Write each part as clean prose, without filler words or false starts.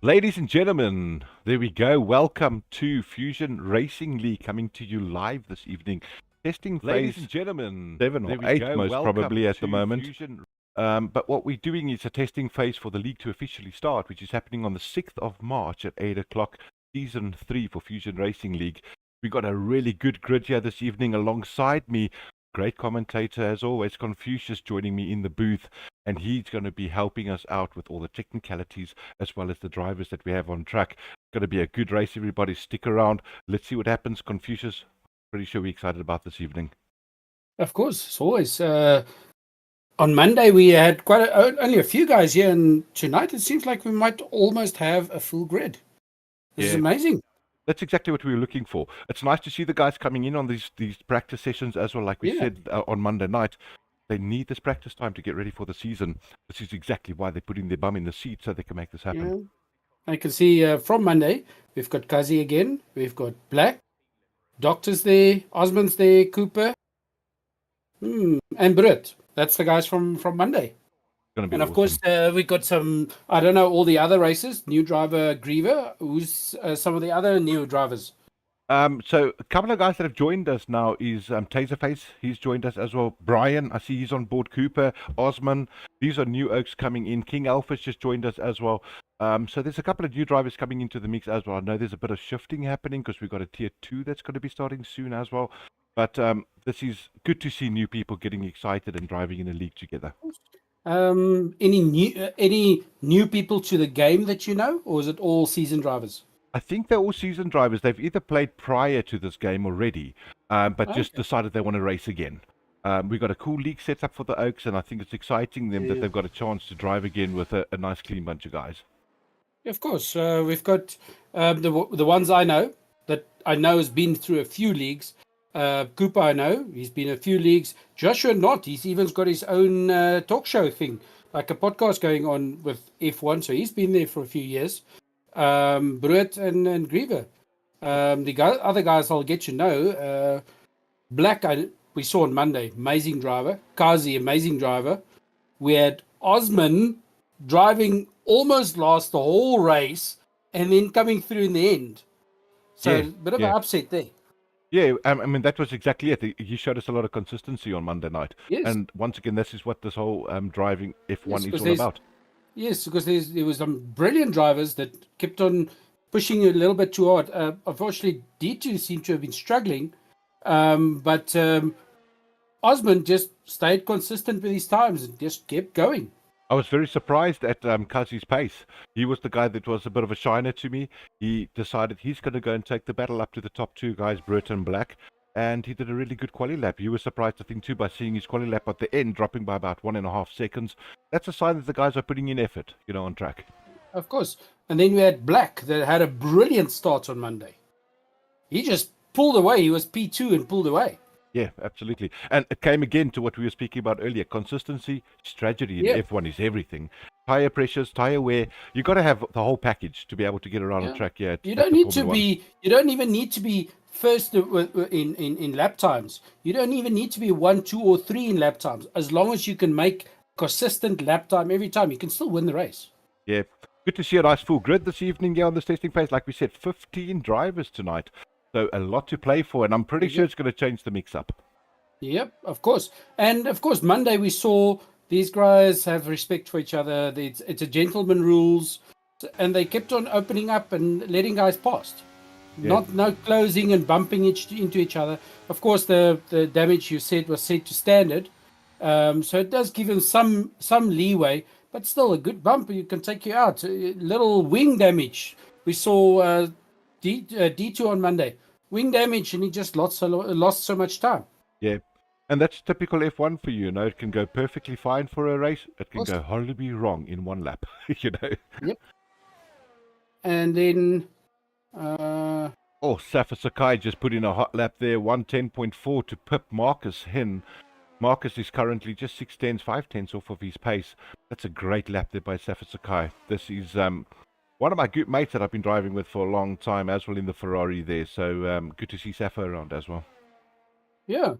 Ladies and gentlemen, there we go. Welcome to Fusion Racing League coming to you live this evening. Testing Ladies phase and gentlemen, 7 or there we 8 go. most Welcome probably at the to moment. Fusion. But what we're doing is a testing phase for the league to officially start, which is happening on the 6th of March at 8 o'clock, Season 3 for Fusion Racing League. We got a really good grid here this evening alongside me. Great commentator as always, Confucius, joining me in the booth, and he's going to be helping us out with all the technicalities as well as the drivers that we have on track. It's going to be a good race, everybody. Stick around. Let's see what happens. Confucius, pretty sure we're excited about this evening. Of course, it's always. On Monday, we had only a few guys here, and tonight it seems like we might almost have a full grid. This is amazing. That's exactly what we were looking for. It's nice to see the guys coming in on these practice sessions as well, like we said on Monday night. They need this practice time to get ready for the season. This is exactly why they're putting their bum in the seat so they can make this happen. Yeah. I can see from Monday, we've got Kazi again, we've got Black, Doctor's there, Osmond's there, Cooper, and Brut. That's the guys from Monday. And of course, we got some, I don't know, all the other races. New driver Griever, who's some of the other new drivers. So a couple of guys that have joined us now is Taserface. He's joined us as well. Brian, I see he's on board. Cooper, Osman. These are new oaks coming in. King Alpha's just joined us as well. So there's a couple of new drivers coming into the mix as well. I know there's a bit of shifting happening because we've got a tier 2 that's going to be starting soon as well. But this is good to see new people getting excited and driving in a league together. Any new people to the game that you know, or is it all season drivers? I think they're all season drivers. They've either played prior to this game already, but just decided they want to race again. We've got a cool league set up for the Oaks, and I think it's exciting them that they've got a chance to drive again with a nice, clean bunch of guys. Of course, we've got the ones I know that I know has been through a few leagues. Cooper, I know he's been a few leagues. Joshua, not. He's even got his own talk show thing, like a podcast going on with F1. So he's been there for a few years. Bruet and Griever. Other guys I'll get you know. Black, we saw on Monday, amazing driver. Kazi, amazing driver. We had Osman driving almost last the whole race and then coming through in the end. So a bit of an upset there. Yeah, I mean, that was exactly it. He showed us a lot of consistency on Monday night. Yes. And once again, this is what this whole driving F1 is all about. Yes, because there was some brilliant drivers that kept on pushing a little bit too hard. Unfortunately, D2 seemed to have been struggling, but Osman just stayed consistent with his times and just kept going. I was very surprised at Kazi's pace. He was the guy that was a bit of a shiner to me. He decided he's going to go and take the battle up to the top two guys, Brett and Black, and he did a really good quali lap. You were surprised, I think, too, by seeing his quali lap at the end dropping by about 1.5 seconds. That's a sign that the guys are putting in effort, on track. Of course. And then we had Black that had a brilliant start on Monday. He just pulled away. He was P2 and pulled away. Yeah, absolutely. And it came again to what we were speaking about earlier. Consistency, strategy in F1 is everything. Tire pressures, tire wear. You got to have the whole package to be able to get around the track. Yeah, you don't need to be. You don't even need to be first in lap times. You don't even need to be 1, 2, or 3 in lap times. As long as you can make consistent lap time every time, you can still win the race. Yeah, good to see a nice full grid this evening here on this testing phase. Like we said, 15 drivers tonight. So a lot to play for, and I'm pretty sure it's going to change the mix-up. Yep, of course. And, of course, Monday we saw these guys have respect for each other. It's a gentleman rules, and they kept on opening up and letting guys past. No closing and bumping into each other. Of course, the damage you said was set to standard, so it does give him some leeway, but still a good bump. You can take you out. A little wing damage. We saw D2 on Monday. Wing damage, and he just lost so much time. Yeah, and that's typical F1 for you. It can go perfectly fine for a race. It can go horribly wrong in one lap. Yep. And then, Safa Sakai just put in a hot lap there, 110.4 to pip Marcus Hen. Marcus is currently just 6 tenths, 5 tenths off of his pace. That's a great lap there by Safa Sakai. This is one of my good mates that I've been driving with for a long time, as well in the Ferrari there. So good to see Safa around as well. Yeah,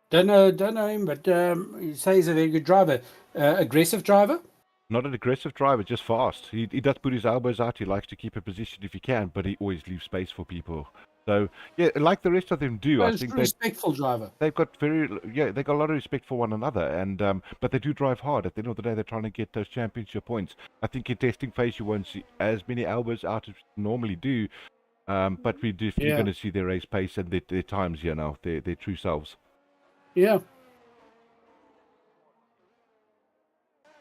don't know him, but he says he's a very good driver, aggressive driver. Not an aggressive driver, just fast. He does put his elbows out. He likes to keep a position if he can, but he always leaves space for people. So yeah, like the rest of them do, I Well, it's think a respectful driver. they've got they got a lot of respect for one another, and but they do drive hard. At the end of the day, they're trying to get those championship points. I think in testing phase you won't see as many elbows out as we normally do, but we're definitely Yeah. going to see their race pace and their times here now, their true selves. Yeah.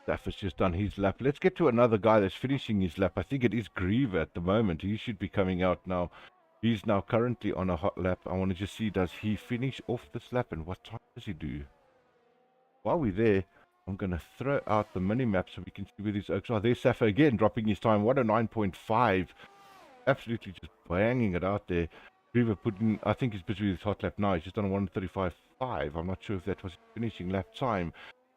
Stafford's just done his lap. Let's get to another guy that's finishing his lap. I think it is Grieve at the moment. He should be coming out now. He's now currently on a hot lap. I want to just see, does he finish off this lap and what time does he do? While we're there, I'm going to throw out the mini-map so we can see where these oaks are. There's Safa again, dropping his time. 109.5. Absolutely just banging it out there. Griever putting, I think he's busy with his hot lap now. He's just done a 135.5. I'm not sure if that was his finishing lap time.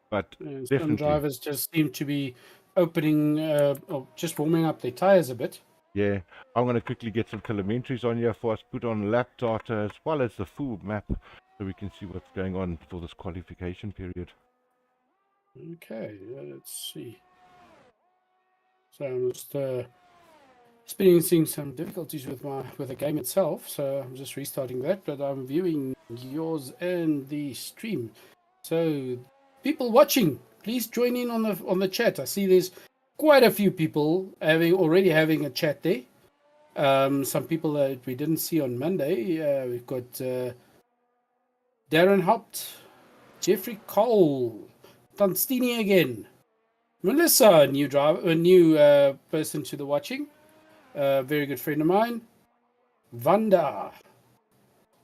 But Some definitely, drivers just seem to be opening, or just warming up their tires a bit. yeah. I'm going to quickly get some telemetries on here for us, put on lap data as well as the full map so we can see what's going on for this qualification period. Okay, let's see. So I'm just experiencing some difficulties with the game itself, so I'm just restarting that. But I'm viewing yours and the stream. So people watching, please join in on the chat. I see there's quite a few people already having a chat there. Some people that we didn't see on Monday. We've got Darren Haupt, Jeffrey Cole, Tanstini again, Melissa, a new person to the watching, very good friend of mine, Vanda.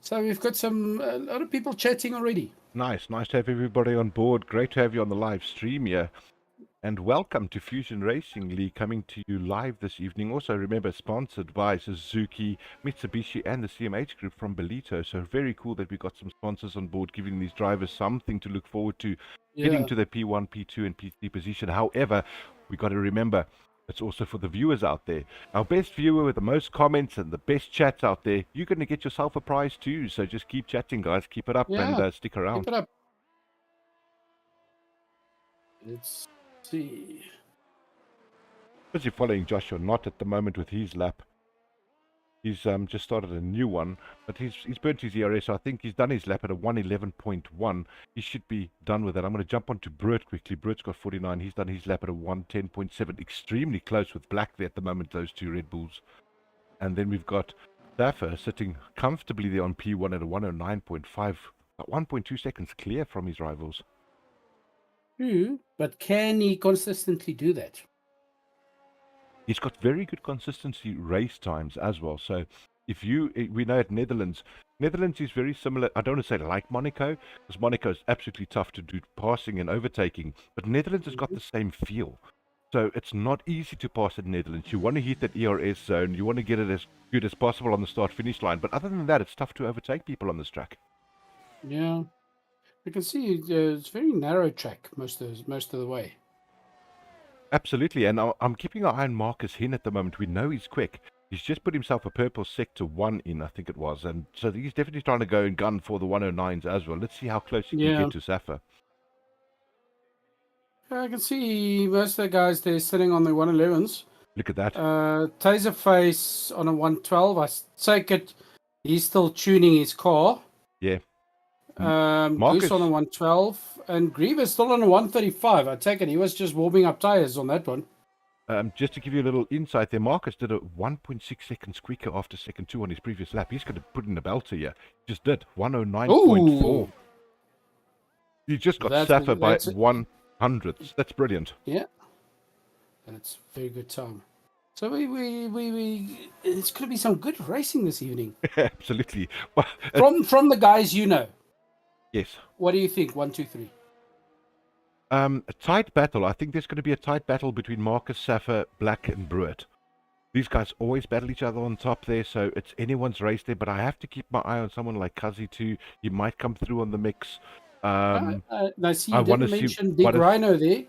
So we've got a lot of people chatting already. Nice to have everybody on board. Great to have you on the live stream here. And welcome to Fusion Racing League, coming to you live this evening. Also, remember, sponsored by Suzuki, Mitsubishi, and the CMH Group from Belito. So very cool that we got some sponsors on board, giving these drivers something to look forward to, getting to the P1, P2, and P3 position. However, we got to remember, it's also for the viewers out there. Our best viewer with the most comments and the best chats out there, you're going to get yourself a prize too. So just keep chatting, guys. Keep it up and stick around. Keep it up. Let's see. Busy following Joshua Knott at the moment with his lap. He's just started a new one, but he's burnt his ERS, so I think he's done his lap at a 111.1. He should be done with that. I'm going to jump on to Brett quickly. Brett's got 49. He's done his lap at a 110.7. Extremely close with Black there at the moment, those two Red Bulls. And then we've got Staffer sitting comfortably there on P1 at a 109.5. About 1.2 seconds clear from his rivals. But can he consistently do that? He's got very good consistency race times as well. So we know at Netherlands is very similar. I don't want to say like Monaco, because Monaco is absolutely tough to do passing and overtaking. But Netherlands has got the same feel. So it's not easy to pass at Netherlands. You want to hit that ERS zone. You want to get it as good as possible on the start-finish line. But other than that, it's tough to overtake people on this track. Yeah. You can see it's very narrow track most of the way. Absolutely, and I'm keeping an eye on Marcus Hinn at the moment. We know he's quick. He's just put himself a purple sector 1 in, I think it was, and so he's definitely trying to go and gun for the 109s as well. Let's see how close he can get to Safa. I can see most of the guys there sitting on the 111s. Look at that. Taserface on a 112. I take it he's still tuning his car. Yeah. Goose on a 112 and Griever still on a 135. I take it he was just warming up tires on that one. Just to give you a little insight there, Marcus did a 1.6 seconds quicker after second 2 on his previous lap. He's going to put in a belter here. He just did 109.4. He just got Safa by 100. That's brilliant. Yeah, that's a very good time. So we it's going to be some good racing this evening. Absolutely. From the guys you know. Yes. What do you think? 1, 2, 3. A tight battle. I think there's going to be a tight battle between Marcus, Safa, Black, and Brewitt. These guys always battle each other on top there, so it's anyone's race there. But I have to keep my eye on someone like Kazi too. He might come through on the mix. I see you didn't mention Big Rhino there.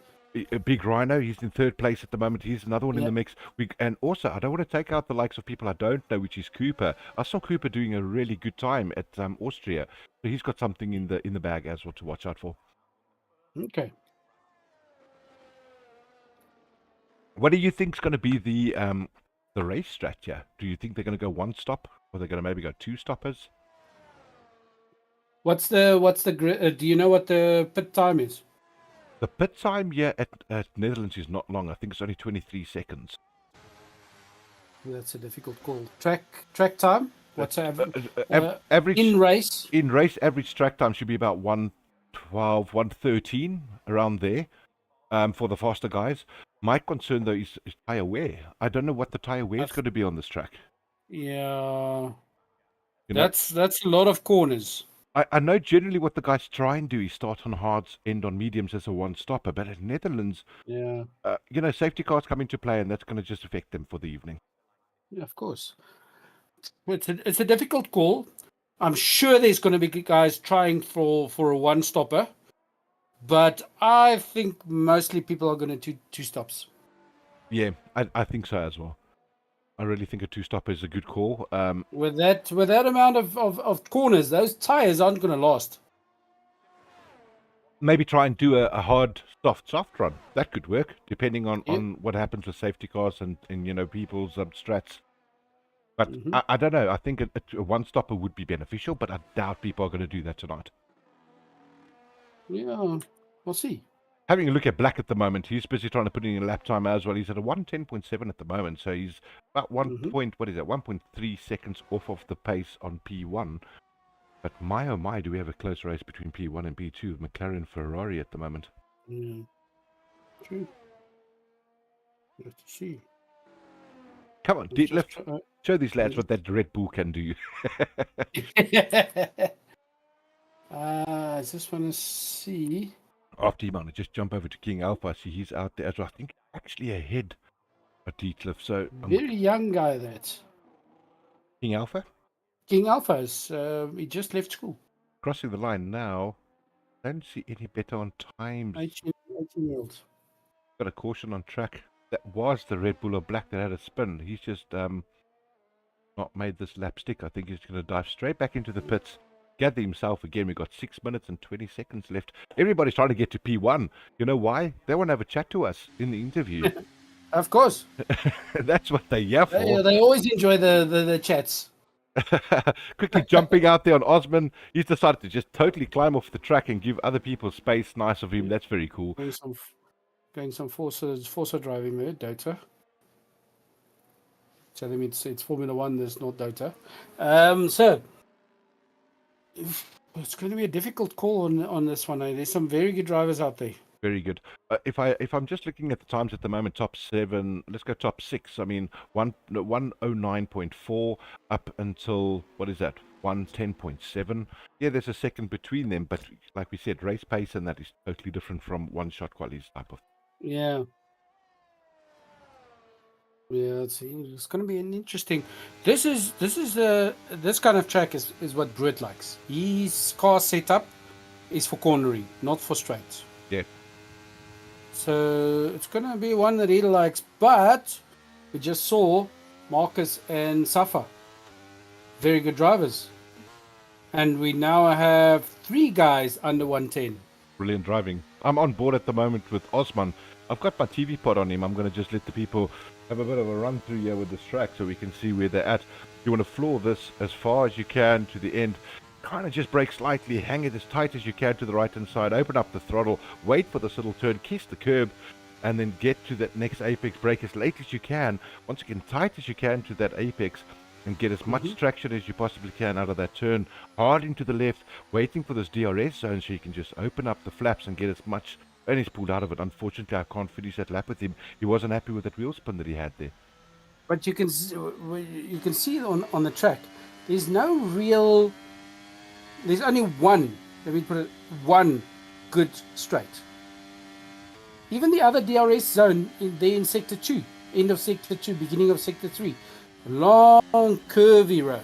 Big Rhino, he's in third place at the moment. He's another one in the mix. And also, I don't want to take out the likes of people I don't know, which is Cooper. I saw Cooper doing a really good time at Austria, so he's got something in the bag as well to watch out for. Okay. What do you think's going to be the race strat here? Do you think they're going to go one stop, or they're going to maybe go two stoppers? Do you know what the pit time is? The pit time here at Netherlands is not long. I think it's only 23 seconds. That's a difficult call. Track time. What's Average in race? in race average track time should be about 1:12, 1:13 around there. For the faster guys. My concern though is tire wear. I don't know what the tire wear is going to be on this track. Yeah, You know, that's a lot of corners. I know generally what the guys try and do is start on hards, end on mediums as a one stopper, but at Netherlands, Yeah, safety cars come into play, and that's going to just affect them for the evening. yeah, of course. It's a difficult call. I'm sure there's going to be guys trying for a one stopper, but I think mostly people are going to do two stops. Yeah, I think so as well. I really think a two stopper is a good call. With that amount of corners, those tires aren't going to last. Maybe try and do a hard soft run. That could work, depending on what happens with safety cars and people's strats. But I don't know. I think a one stopper would be beneficial, but I doubt people are going to do that tonight. Yeah, we'll see. Having a look at Black at the moment, he's busy trying to put in a lap time as well. He's at a 1:10.7 at the moment, so he's about 1.3 seconds off of the pace on P1. But my oh my, do we have a close race between P1 and P2, McLaren Ferrari at the moment. Yeah, true. Let's see. Come on, Detlef, show these lads what that Red Bull can do. I just want to see. After him, I just jump over to King Alpha. I see he's out there as well. I think actually ahead of Detlef. So Very young guy, that. King Alpha? King Alpha is, he just left school. Crossing the line now. Don't see any better on times. 18-year-old. Got a caution on track. That was the Red Bull or Black that had a spin. He's just not made this lap stick. I think he's going to dive straight back into the pits. Gather himself again. We've got 6 minutes and 20 seconds left. Everybody's trying to get to P1. You know why? They want to have a chat to us in the interview. Of course. That's what they're here for. They always enjoy the chats. Quickly jumping out there on Osman. He's decided to just totally climb off the track and give other people space. Nice of him. That's very cool. Going some Forza driving mode, Dota. Telling me it's Formula One, there's not Dota. So it's going to be a difficult call on this one. There's some very good drivers out there. Very good. If I'm just looking at the times at the moment, top 7. Let's go top 6. I mean, 109.4 up until what is that? 110.7. Yeah, there's a second between them, but like we said, race pace and that is totally different from one shot qualities type of. Yeah. Yeah, let's see. It's going to be an interesting. This kind of track is what Brett likes. His car setup is for cornering, not for straights. Yeah. So it's going to be one that he likes. But we just saw Marcus and Safa, very good drivers, and we now have 3 guys under 110. Brilliant driving. I'm on board at the moment with Osman. I've got my TV pod on him. I'm going to just let the people have a bit of a run through here with this track so we can see where they're at. You want to floor this as far as you can to the end. Kind of just brake slightly, hang it as tight as you can to the right hand side, open up the throttle, wait for this little turn, kiss the curb, and then get to that next apex, brake as late as you can, once again tight as you can to that apex, and get as much traction as you possibly can out of that turn, hard into the left, waiting for this DRS zone so you can just open up the flaps and get as much. And he's pulled out of it. Unfortunately, I can't finish that lap with him. He wasn't happy with that wheel spin that he had there. But you can see on the track, there's only one. Let me put it, one good straight. Even the other DRS zone there in sector 2, end of sector 2, beginning of sector 3, long curvy road.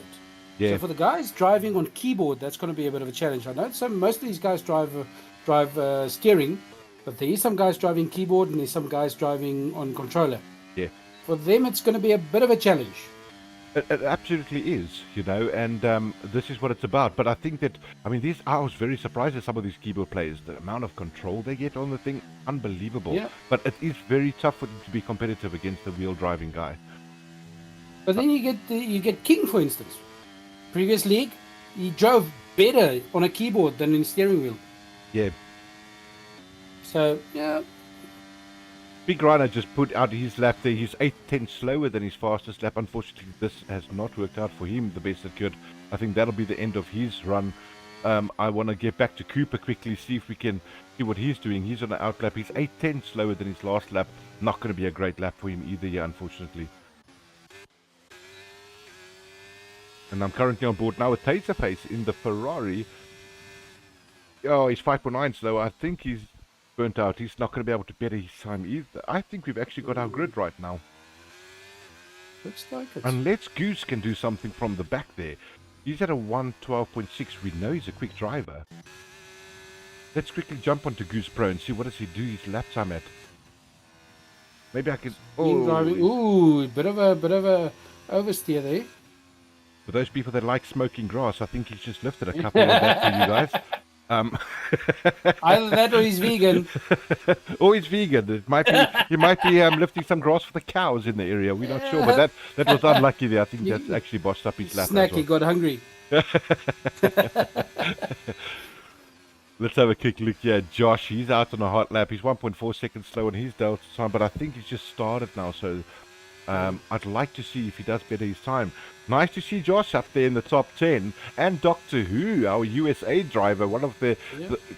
Yeah. So for the guys driving on keyboard, that's going to be a bit of a challenge. I know most of these guys drive steering. But there is some guys driving keyboard and there's some guys driving on controller. Yeah. For them, it's going to be a bit of a challenge. It absolutely is, and this is what it's about. But I think that, I was very surprised at some of these keyboard players. The amount of control they get on the thing, unbelievable. Yeah. But it is very tough for them to be competitive against the wheel driving guy. But then you get King, for instance. Previous league, he drove better on a keyboard than in steering wheel. Yeah. So yeah. Big Rhino just put out his lap there. He's 8/10 slower than his fastest lap. Unfortunately, this has not worked out for him the best it could. I think that'll be the end of his run. I want to get back to Cooper quickly, see if we can see what he's doing. He's on an outlap. He's 8/10 slower than his last lap. Not going to be a great lap for him either, yeah, unfortunately. And I'm currently on board now with Taserface in the Ferrari. Oh, he's 5.9 slower. I think he's burnt out. He's not going to be able to better his time either. I think we've actually got our grid right now. Looks like it. Unless Goose can do something from the back there. He's at a 1:12.6. We know he's a quick driver. Let's quickly jump onto Goose Pro and see what does he do his lap time at. Maybe I can... Driving. Ooh, bit of a oversteer there. For those people that like smoking grass, I think he's just lifted a couple of that for you guys. Either that or he's vegan. Or he's vegan. He might be lifting some grass for the cows in the area. We're not sure, but that was unlucky there. I think that's actually bossed up his lap. Snacky got hungry. Let's have a quick look here. Josh, he's out on a hot lap. He's 1.4 seconds slow on his delta time, but I think he's just started now, so I'd like to see if he does better his time. Nice to see Josh up there in the top 10. And Doctor Who, our USA driver, one of the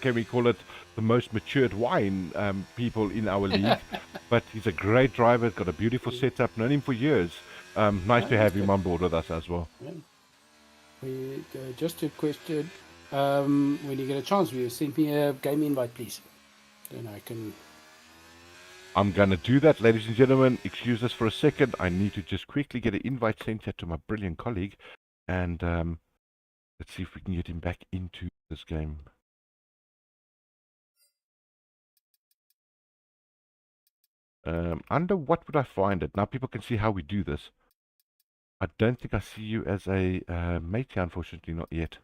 can we call it, the most matured wine people in our league. But he's a great driver, got a beautiful setup, known him for years. Nice to have him on board with us as well. Just a question. When you get a chance, will you send me a game invite, please? Then I can... I'm going to do that, ladies and gentlemen. Excuse us for a second. I need to just quickly get an invite sent out to my brilliant colleague. And let's see if we can get him back into this game. Under what would I find it? Now people can see how we do this. I don't think I see you as a matey, unfortunately, not yet.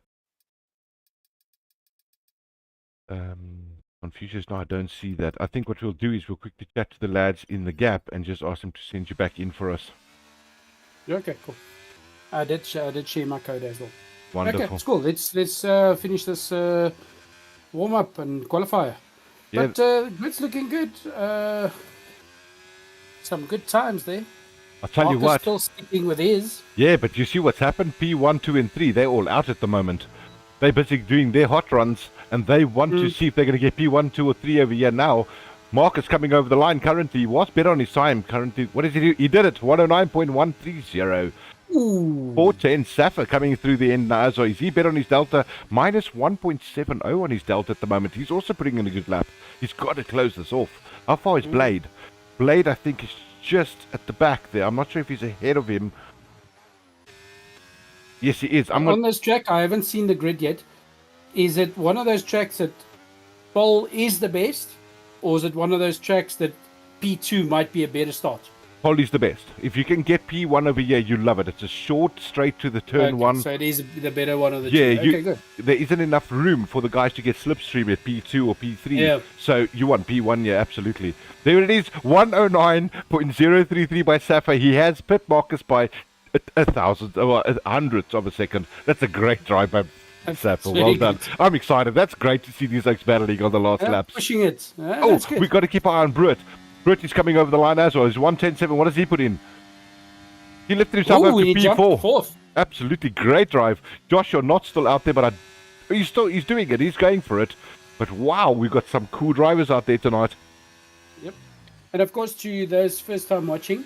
Confucius, no, I don't see that. I think what we'll do is we'll quickly chat to the lads in the gap and just ask them to send you back in for us. Okay, cool. I did share my code as well. Wonderful. Okay, it's cool. Let's finish this warm up and qualifier. Yeah. But it's looking good. Some good times there. I'll tell you what. Still sticking with his. Yeah, but you see what's happened? P1, 2, and 3, they're all out at the moment. They're busy doing their hot runs, and they want to see if they're going to get P1, 2, or 3 over here now. Marcus coming over the line currently. He was better on his time currently. What did he do? He did it. 109.130. Ooh. 410 Safa coming through the end now. So is he better on his delta? Minus 1.70 on his delta at the moment. He's also putting in a good lap. He's got to close this off. How far is Blade? Blade, I think, is just at the back there. I'm not sure if he's ahead of him. Yes, he is. On this track, I haven't seen the grid yet. Is it one of those tracks that Pole is the best? Or is it one of those tracks that P2 might be a better start? Pole is the best. If you can get P1 over here, you love it. It's a short, straight to the turn one. So it is the better one of the two. Okay, good. There isn't enough room for the guys to get slipstream at P2 or P3. Yeah. So you want P1, yeah, absolutely. There it is, 109.033 by Safa. He has pit Marcus by hundredths of a second. That's a great drive by Safa. Well done. Good. I'm excited. That's great to see these oaks battling on the last laps. Pushing it. We've got to keep our eye on Brut. Brut is coming over the line as well. He's 110.7. What does he put in? He lifted himself up to P4. Absolutely great drive. Josh, you're not still out there, but he's doing it. He's going for it. But wow, we've got some cool drivers out there tonight. Yep. And of course, to those first time watching,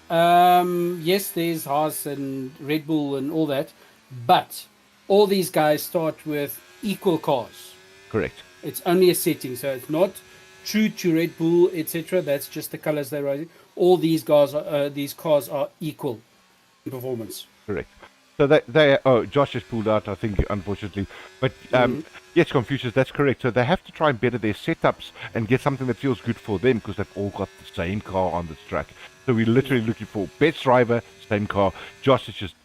yes, there's Haas and Red Bull and all that, but all these guys start with equal cars. Correct. It's only a setting, so it's not true to Red Bull, etc. That's just the colors they're riding. All these cars are equal in performance. Correct. So Josh has pulled out, I think, unfortunately. But yes, Confucius, that's correct. So they have to try and better their setups and get something that feels good for them because they've all got the same car on this track. So we're literally looking for best driver, same car. Josh has just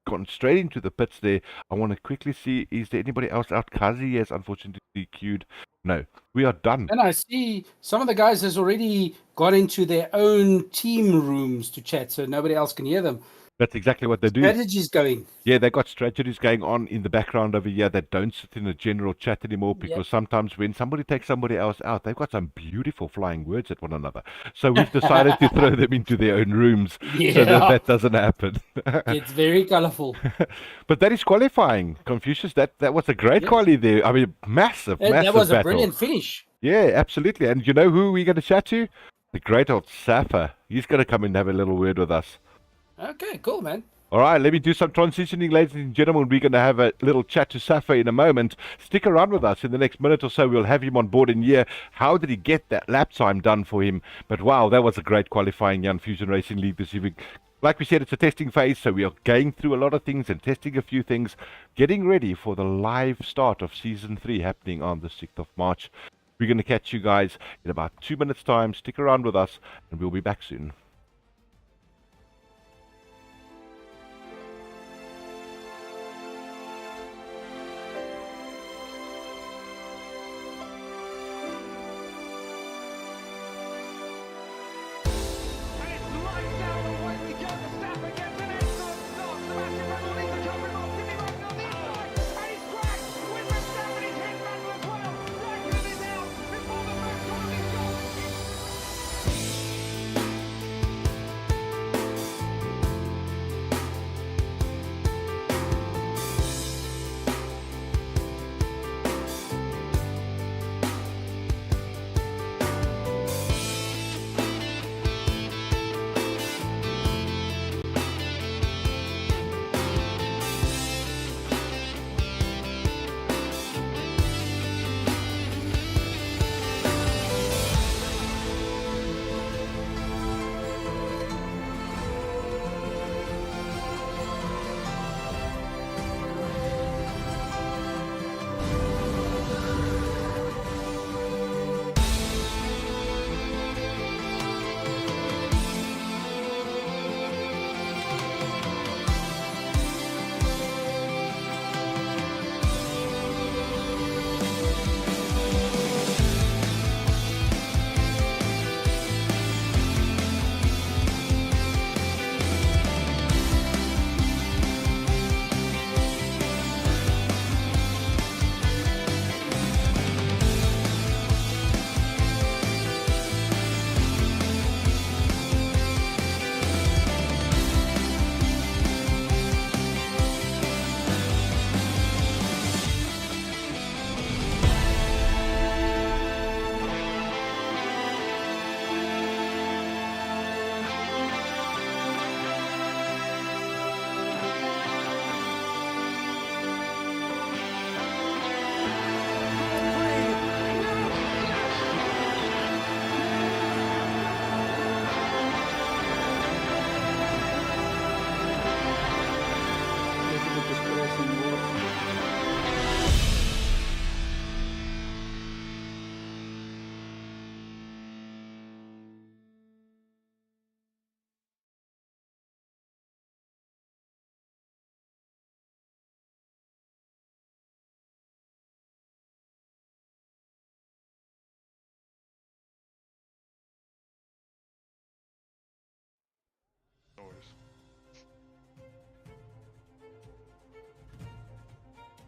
gone straight into the pits there. I want to quickly see, is there anybody else out? Kazi has unfortunately queued. No, we are done. And I see some of the guys has already got into their own team rooms to chat, so nobody else can hear them. That's exactly what they do. Strategies going. Yeah, they got strategies going on in the background over here that don't sit in a general chat anymore because sometimes when somebody takes somebody else out, they've got some beautiful flying words at one another. So we've decided to throw them into their own rooms so that doesn't happen. It's very colorful. But that is qualifying, Confucius. That was a great quali there. I mean, massive That was a battle. brilliant finish. Yeah, absolutely. And you know who we're going to chat to? The great old Safa. He's going to come and have a little word with us. Okay, cool, man. All right, let me do some transitioning, ladies and gentlemen. We're going to have a little chat to Safa in a moment. Stick around with us in the next minute or so. We'll have him on board in here. How did he get that lap time done for him? But wow, that was a great qualifying Young Fusion Racing League this evening. Like we said, it's a testing phase, so we are going through a lot of things and testing a few things, getting ready for the live start of Season 3 happening on the 6th of March. We're going to catch you guys in about 2 minutes' time. Stick around with us, and we'll be back soon.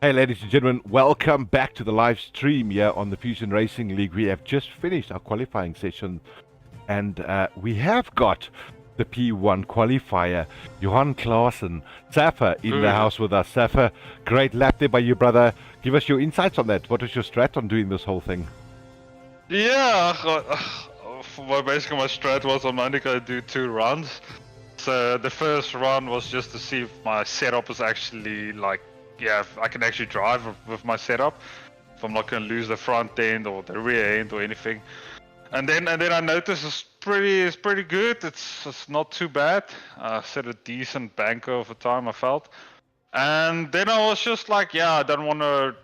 Hey, ladies and gentlemen, welcome back to the live stream here on the Fusion Racing League. We have just finished our qualifying session, and we have got the P1 qualifier, Johan Klaassen, Safa, in the house with us. Safa, great lap there by you, brother. Give us your insights on that. What was your strat on doing this whole thing? Yeah, basically my strat was I'm only going to do 2 runs. So the first run was just to see if my setup is actually like, yeah, if I can actually drive with my setup. If I'm not going to lose the front end or the rear end or anything. And then I noticed it's pretty good. It's not too bad. I set a decent banker over time, I felt. And then I was just like, yeah, I don't want to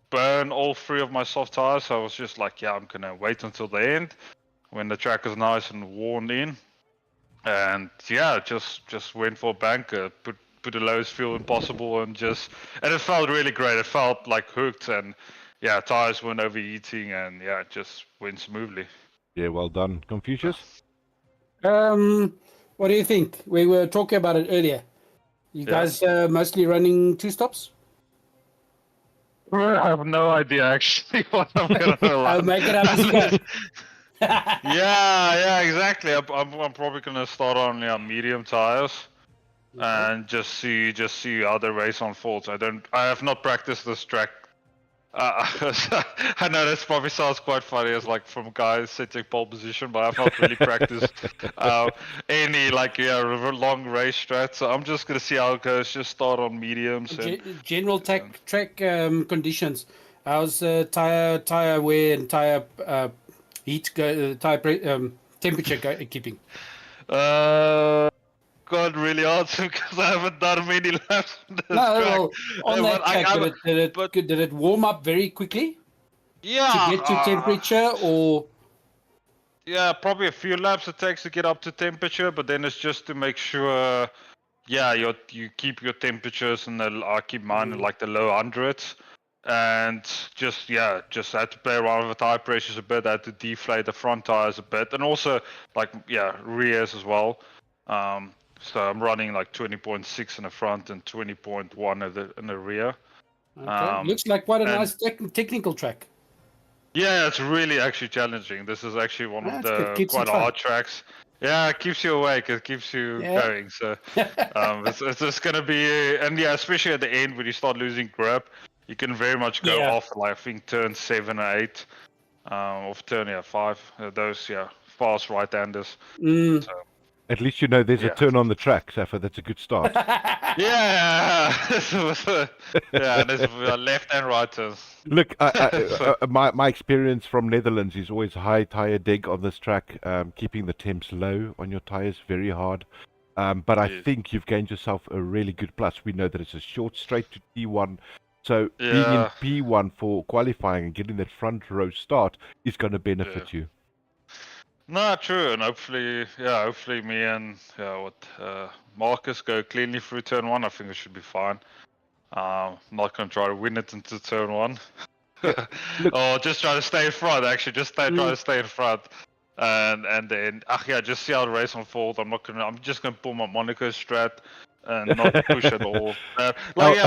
burn all 3 of my soft tires. So I was just like, yeah, I'm going to wait until the end when the track is nice and worn in. And yeah, just went for a banker, put the lowest fuel possible, and it felt really great. It felt like hooked, and yeah, tires weren't overheating, and yeah, it just went smoothly. Yeah, well done. Confucius? What do you think? We were talking about it earlier. You Yeah. guys mostly running 2-stops? I have no idea actually what I'm gonna run. I'll make it up as you go. Yeah, exactly. I'm probably gonna start on medium tires and just see how the race unfolds. I have not practiced this track. I know this probably sounds quite funny as like from guys sitting pole position, but I've not really practiced any long race strat. So I'm just gonna see how it goes. Just start on mediums. General track conditions. How's tire wear and tire temperature keeping? Can't really answer because I haven't done many laps on this No, track. well, on that track, did it warm up very quickly Yeah, to get to temperature, or yeah, probably a few laps it takes to get up to temperature, but then it's just to make sure, yeah, you keep your temperatures I keep mine in like the low hundreds, and just had to play around with tire pressures a bit. I had to deflate the front tires a bit, and also rears as well. So I'm running like 20.6 in the front and 20.1 in the rear. okay. Looks like quite a nice technical track. Yeah, it's really actually challenging. This is actually one of the Keeps quite it fun. hard tracks. Yeah, it keeps you awake. It keeps you going. So it's just gonna be, and yeah, especially at the end when you start losing grip, you can very much go off like I think turn 7 or 8, off turn 5. Those fast right-handers. Mm. So, At least you know there's a turn on the track, Safa. That's a good start. yeah, yeah, there's left and right turns. Look, my experience from Netherlands is always high tire dig on this track, keeping the temps low on your tires, very hard. But I think you've gained yourself a really good plus. We know that it's a short straight to P1, so being in P1 for qualifying and getting that front row start is going to benefit you. No, true, and hopefully me and Marcus go cleanly through turn 1. I think it should be fine. I'm not gonna try to win it into turn 1, or just try to stay in front. Actually, try to stay in front, and then just see how the race unfolds. I'm just gonna pull my Monaco strat and not push at all.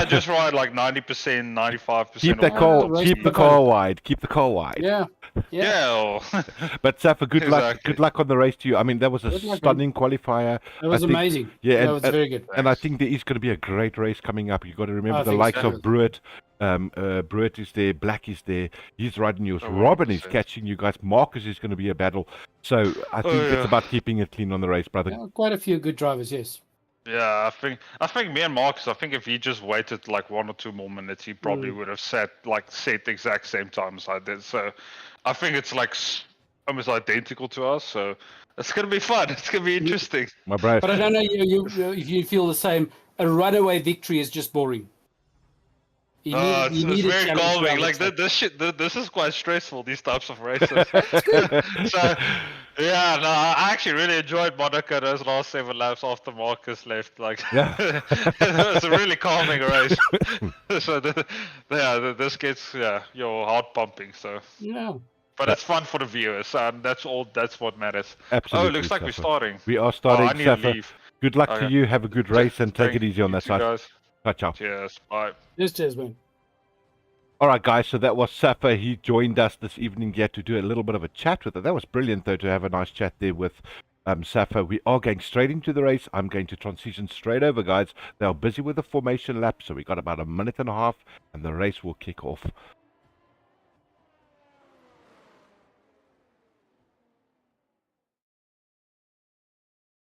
Just ride like 90%, 95%. Keep the car wide. Keep the car wide. Yeah. But Safa, good luck. Good luck on the race to you. I mean, that was a stunning qualifier. It was amazing. Yeah, that was very good. And I think there is going to be a great race coming up. You've got to remember the likes of Brewitt. Brewitt is there. Black is there. He's riding yours. Robin is catching you guys. Marcus is going to be a battle. So I think it's about keeping it clean on the race, brother. Yeah, quite a few good drivers, yes. Yeah, I think me and Marcus, I think if he just waited like 1 or 2 more minutes, he probably would have set the exact same time as I did. So I think it's like almost identical to us. So it's gonna be fun. It's gonna be interesting. My bro. But I don't know if you feel the same. A runaway victory is just boring. It's very calming. Like this is quite stressful. These types of races. So yeah, no, I actually really enjoyed Monaco those last 7 laps after Marcus left. Like, it's a really calming race. So this gets your heart pumping. So yeah. But it's fun for the viewers, and that's what matters. Absolutely. Oh, it looks like we're starting. We are starting. I need to leave. Good luck to you. Have a good race and take it easy on that side. Guys. Ciao. Cheers. Bye. Cheers, man. All right, guys. So that was Safa. He joined us this evening here to do a little bit of a chat with it. That was brilliant, though, to have a nice chat there with Safa. We are going straight into the race. I'm going to transition straight over, guys. They are busy with the formation lap, so we got about a minute and a half, and the race will kick off.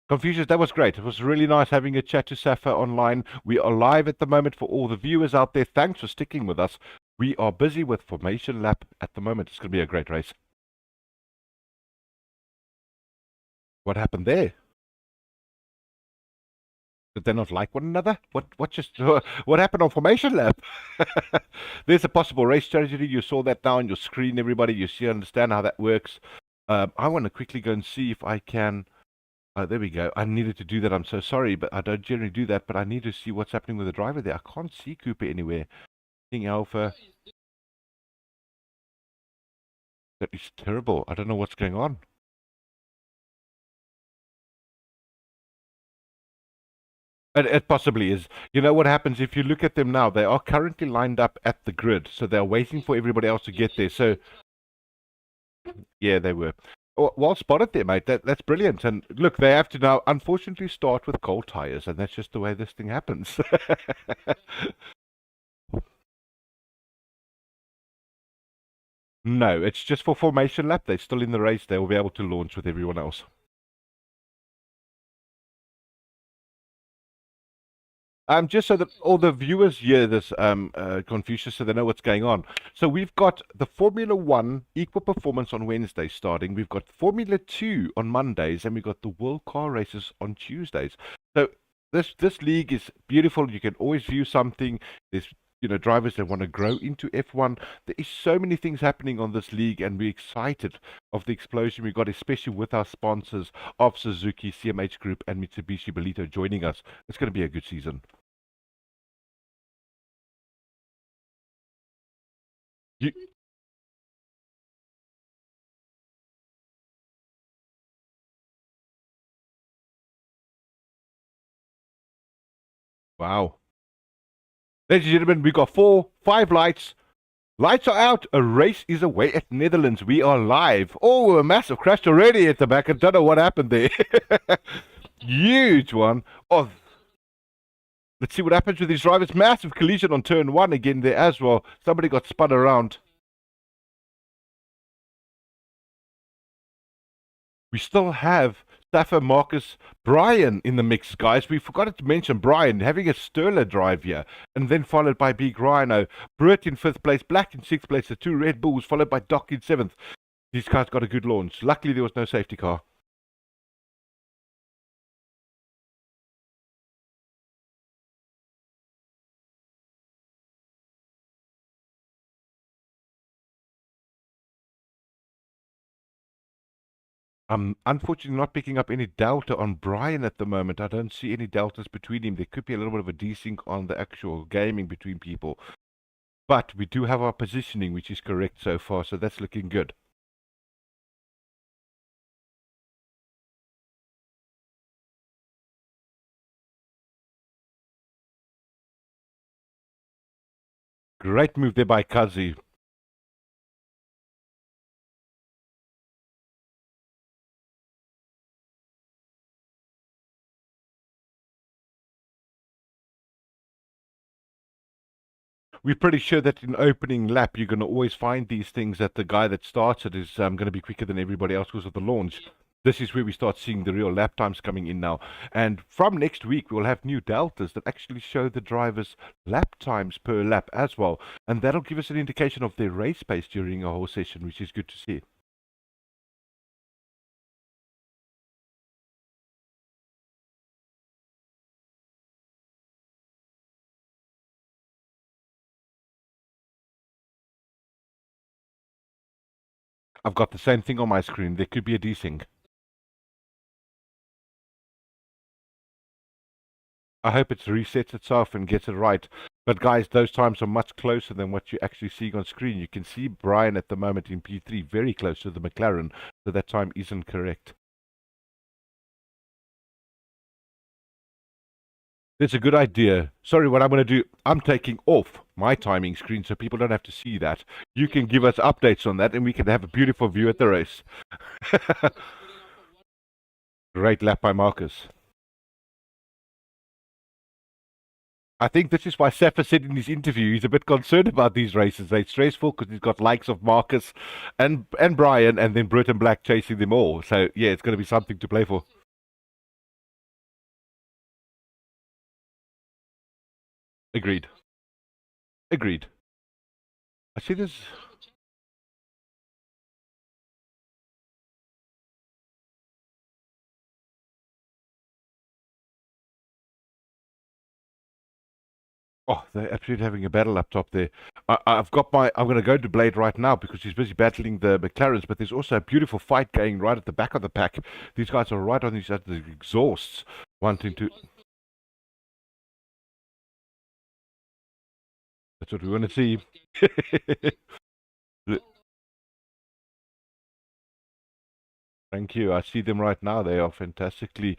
Confucius, that was great. It was really nice having a chat to Safa online. We are live at the moment for all the viewers out there. Thanks for sticking with us. We are busy with formation lap at the moment. It's going to be a great race. What happened there? Did they not like one another? What happened on formation lap? There's a possible race strategy. You saw that now on your screen, everybody. You see, understand how that works. I want to quickly go and see if I can. Oh, there we go. I needed to do that. I'm so sorry, but I don't generally do that. But I need to see what's happening with the driver there. I can't see Cooper anywhere. King Alpha. That is terrible. I don't know what's going on. It possibly is. You know what happens if you look at them now? They are currently lined up at the grid, so they're waiting for everybody else to get there. So, yeah, they were. Well spotted there, mate. That's brilliant. And look, they have to now, unfortunately, start with cold tires, and that's just the way this thing happens. No, it's just for formation lap. They're still in the race. They will be able to launch with everyone else. Just so that all the viewers hear this, Confucius, so they know what's going on. So we've got the Formula One Equal Performance on Wednesday starting. We've got Formula Two on Mondays, and we've got the World Car Races on Tuesdays. So this league is beautiful. You can always view something. There's drivers that want to grow into F1. There is so many things happening on this league, and we're excited of the explosion we got, especially with our sponsors of Suzuki, CMH Group, and Mitsubishi Bolito joining us. It's going to be a good season. You, wow. Ladies and gentlemen, we got 5 lights. Lights are out. A race is away at Netherlands. We are live. Oh, a massive crash already at the back. I don't know what happened there. Huge one. Oh, let's see what happens with these drivers. Massive collision on turn 1 again there as well. Somebody got spun around. We still have Safa, Marcus, Brian in the mix, guys. We forgot to mention Brian having a Sterler drive here, and then followed by Big Rhino. Brett in 5th place, Black in 6th place, the 2 Red Bulls, followed by Doc in 7th. These guys got a good launch. Luckily, there was no safety car. I'm unfortunately not picking up any delta on Brian at the moment. I don't see any deltas between him. There could be a little bit of a desync on the actual gaming between people. But we do have our positioning, which is correct so far, so that's looking good. Great move there by Kazi. We're pretty sure that in opening lap, you're going to always find these things that the guy that starts it is going to be quicker than everybody else because of the launch. This is where we start seeing the real lap times coming in now. And from next week, we'll have new deltas that actually show the drivers' lap times per lap as well. And that'll give us an indication of their race pace during a whole session, which is good to see. I've got the same thing on my screen. There could be a desync. I hope it resets itself and gets it right. But guys, those times are much closer than what you actually see on screen. You can see Brian at the moment in P3 very close to the McLaren, so that time isn't correct. That's a good idea. Sorry, what I'm going to do, I'm taking off my timing screen so people don't have to see that. You can give us updates on that and we can have a beautiful view at the race. Great lap by Marcus. I think this is why Safa said in his interview he's a bit concerned about these races. They're stressful because he's got likes of Marcus and Brian and then Britt and Black chasing them all. So, yeah, it's going to be something to play for. Agreed. Agreed. I see this. Oh, they're absolutely having a battle up top there. I've got my. I'm going to go to Blade right now because he's busy battling the McLarens. But there's also a beautiful fight going right at the back of the pack. These guys are right on each other's exhausts, wanting to. That's what we want to see. Thank you. I see them right now. They are fantastically.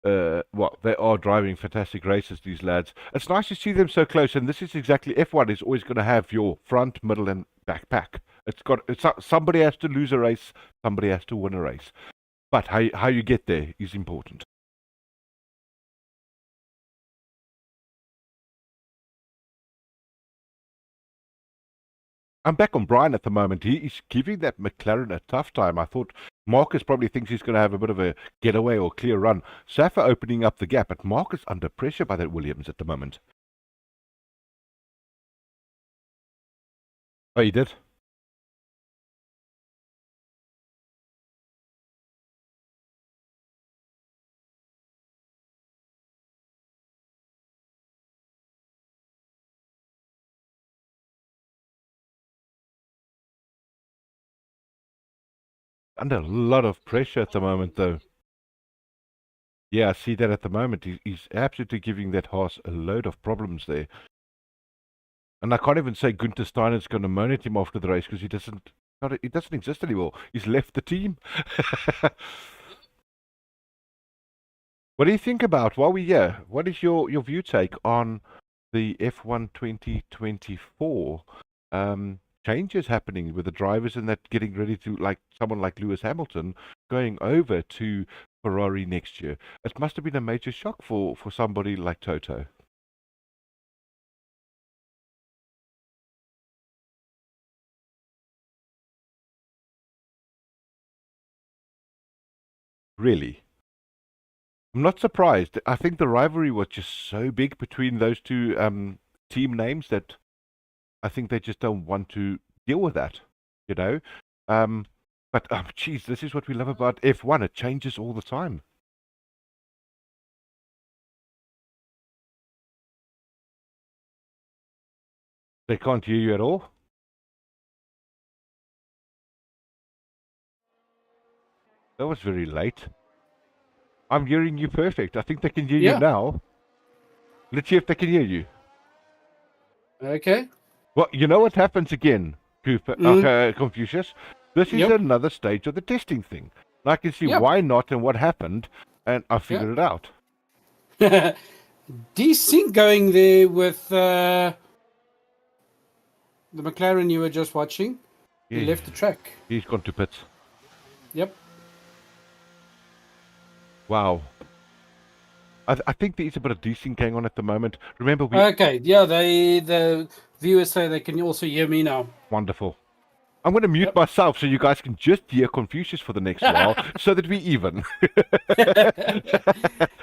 Well, they are driving fantastic races, these lads. It's nice to see them so close, and this is exactly F1 is always going to have your front, middle, and back pack. Somebody has to lose a race, somebody has to win a race, but how you get there is important. I'm back on Brian at the moment. He is giving that McLaren a tough time. I thought Marcus probably thinks he's going to have a bit of a getaway or clear run. Safa opening up the gap, but Marcus under pressure by that Williams at the moment. Oh, he did? Under a lot of pressure at the moment, though. Yeah, I see that at the moment. He's absolutely giving that horse a load of problems there. And I can't even say Gunther Steiner's going to moan at him after the race because he doesn't exist anymore. He's left the team. What do you think about, while we're here, what is your view take on the F1 2024 changes happening with the drivers and that getting ready to, like someone like Lewis Hamilton going over to Ferrari next year? It must have been a major shock for somebody like Toto. Really? I'm not surprised. I think the rivalry was just so big between those two team names that I think they just don't want to deal with that, you know? Um, but, geez, this is what we love about F1. It changes all the time. They can't hear you at all? That was very late. I'm hearing you perfect. I think they can hear you Yeah. now. Let's see if they can hear you. Okay. Well, you know what happens again, Confucius? This is Yep. another stage of the testing thing. And I can see Yep. why not and what happened, and I figured it out. Desync going there with the McLaren you were just watching. He Yeah, left the track. he's gone to pits. Yep. Wow. I think there is a bit of desync going on at the moment. Remember, Okay. Yeah. The viewers say they can also hear me now. Wonderful. I'm going to mute Yep. myself so you guys can just hear Confucius for the next while, so that we even.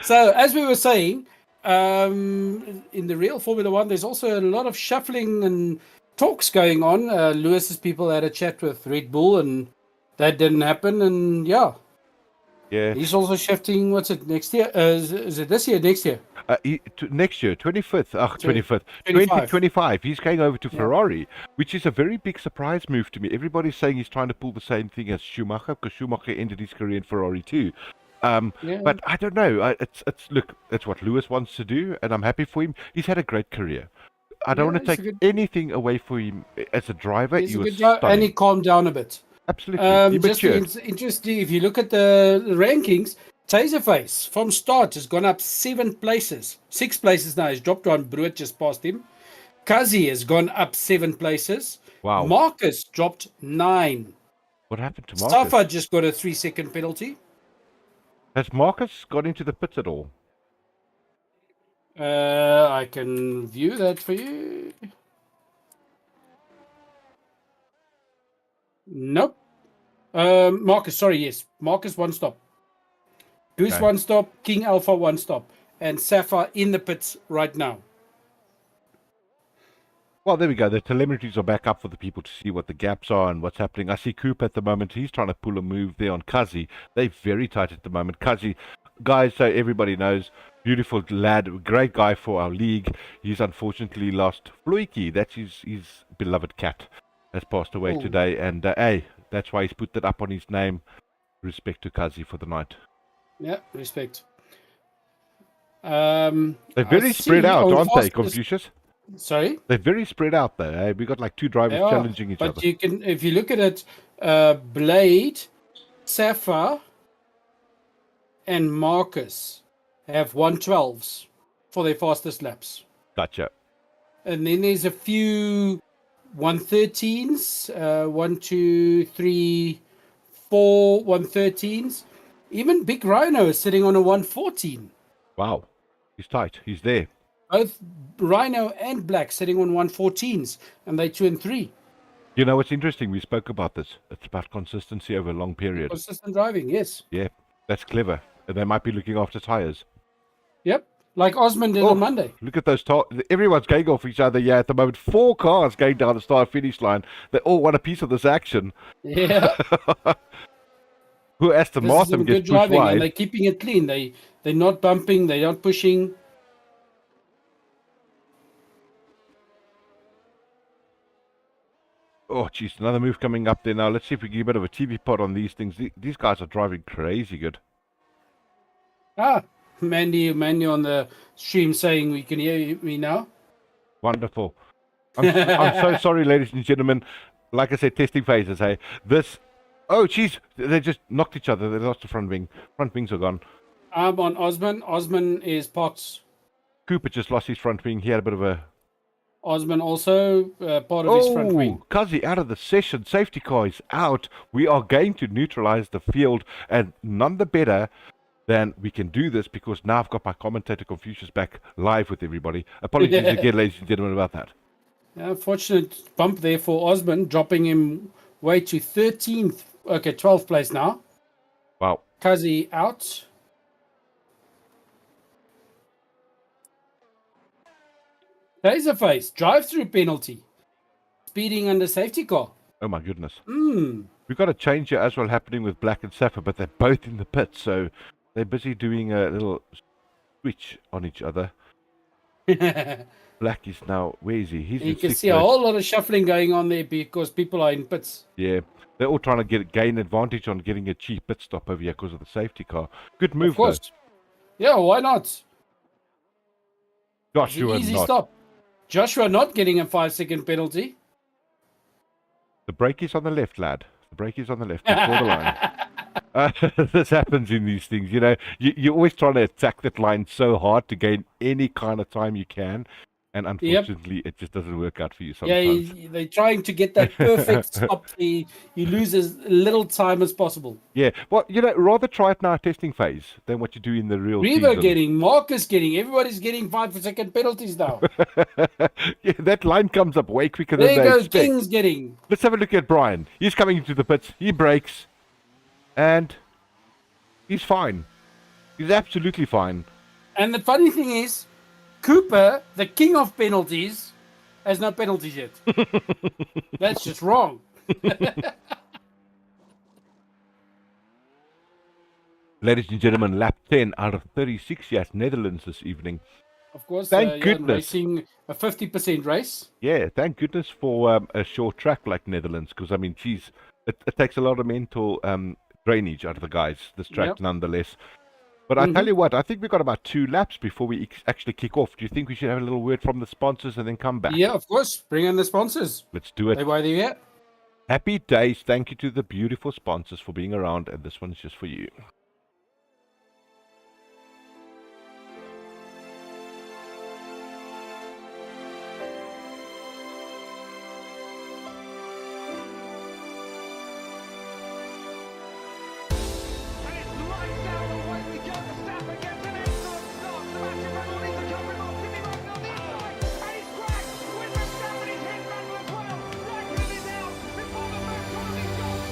So as we were saying, in the real Formula One, there's also a lot of shuffling and talks going on. Lewis's people had a chat with Red Bull, and that didn't happen. And yeah, Yeah. he's also shifting. What's it next year? Is it this year? Next year? Next year, 25th, 25th, 25. 2025, he's going over to Yeah. Ferrari, which is a very big surprise move to me. Everybody's saying he's trying to pull the same thing as Schumacher, because Schumacher ended his career in Ferrari too. Yeah. But I don't know. Look, that's what Lewis wants to do, and I'm happy for him. He's had a great career. I don't want to he's a take good- anything away for him as a driver. He's He a was good guy, and stunning. he calmed down a bit. Absolutely, he Just matured. interesting, if you look at the rankings, Taserface from start has gone up 7 places. 6 places now. He's dropped one. Brood just passed him. Kazi has gone up 7 places. Wow. Marcus dropped 9. What happened to Marcus? Safa just got a 3-second penalty. Has Marcus got into the pits at all? I can view that for you. Nope. Marcus, sorry, yes. Marcus 1 stop. Goose Okay. 1 stop. King Alpha 1 stop. And Safa in the pits right now. Well, there we go. The telemetries are back up for the people to see what the gaps are and what's happening. I see Coop at the moment. He's trying to pull a move there on Kazi. They're very tight at the moment. Kazi, guys, so everybody knows, beautiful lad, great guy for our league. He's unfortunately lost Floyki. That's his beloved cat. Has passed away Oh. today, and hey, that's why he's put that up on his name. Respect to Kazi for the night. Yeah, respect. They're I very spread see out, on aren't they, fastest- Confucius? Sorry? They're very spread out there. Eh? We got like two drivers They are, challenging each but other. you can, if you look at it, Blade, Sapphire, and Marcus have 112s for their fastest laps. Gotcha. And then there's a few 113s, 1, 2, 3, 4 113s. Even Big Rhino is sitting on a 114. Wow. He's tight. He's there. Both Rhino and Black sitting on 114s, and they 2 and 3. You know what's interesting? We spoke about this. It's about consistency over a long period. Consistent driving, yes. Yeah, that's clever. And they might be looking after tires. Yep. Like Osman did on Monday. Look at those everyone's going off each other. Yeah, at the moment, 4 cars going down the start-finish line. They all want a piece of this action. Yeah. Who Aston This is Martin some gets good pushed driving, and wide. they're keeping it clean. They're not bumping, they're not pushing. Oh, jeez, another move coming up there now. Let's see if we can get a bit of a TV pod on these things. These guys are driving crazy good. Mandy on the stream saying we can hear me now. Wonderful. I'm so sorry, ladies and gentlemen. Like I said, testing phases, hey. Oh, jeez, they just knocked each other. They lost the front wing. Front wings are gone. I'm on Osman. Osman is parts. Cooper just lost his front wing. He had a bit of a... Osman also part of his front wing. Kazi out of the session. Safety car is out. We are going to neutralize the field, and none the better than we can do this because now I've got my commentator Confucius back live with everybody. Apologies again, ladies and gentlemen, about that. Fortunate bump there for Osman, dropping him way to 13th. Okay, 12th place now. Wow. Kazi out. Taserface, drive-through penalty. Speeding under safety car. Oh my goodness. We've got a change here as well happening with Black and Sapphire, but they're both in the pit, so they're busy doing a little switch on each other. Black is now, where is he? He's You in can 6th see a place. whole lot of shuffling going on there because people are in pits. Yeah, they're all trying to gain advantage on getting a cheap pit stop over here because of the safety car. Good move, Of course. Yeah, why not? though. It's an Joshua easy not. stop. Joshua not getting a 5-second penalty. The brake is on the left, lad. The brake is on the left before the line. This happens in these things, you know. You're always trying to attack that line so hard to gain any kind of time you can. And unfortunately, it just doesn't work out for you sometimes. Yeah, they're trying to get that perfect stop. You lose as little time as possible. Yeah, well, you know, rather try it now testing phase than what you do in the real Reva season. getting, Marcus getting, everybody's getting 5-second penalties now. Yeah, that line comes up way quicker than There you they go, expect. King's getting. Let's have a look at Brian. He's coming into the pits. He brakes. And he's fine. He's absolutely fine. And the funny thing is, Cooper, the king of penalties, has no penalties yet. That's just wrong. Ladies and gentlemen, lap 10 out of 36 here at Netherlands this evening. Of course, Thank goodness. racing a 50% race. Yeah, thank goodness for a short track like Netherlands, because, I mean, geez, it takes a lot of mental drainage out of the guys, this track, Yep. nonetheless. But I tell you what, I think we've got about 2 laps before we actually kick off. Do you think we should have a little word from the sponsors and then come back? Yeah, of course. Bring in the sponsors. Let's do it. They why they're here. Happy days. Thank you to the beautiful sponsors for being around, and this one is just for you. And it's lights out away we go. The Sapper gets an excellent start. Sebastian Vettel needs to cover him off. Kimi Raikkonen on the inside. And he's cracked with Verstappen. He's hit Vettel as well. Raikkonen is out before the first one of these goals.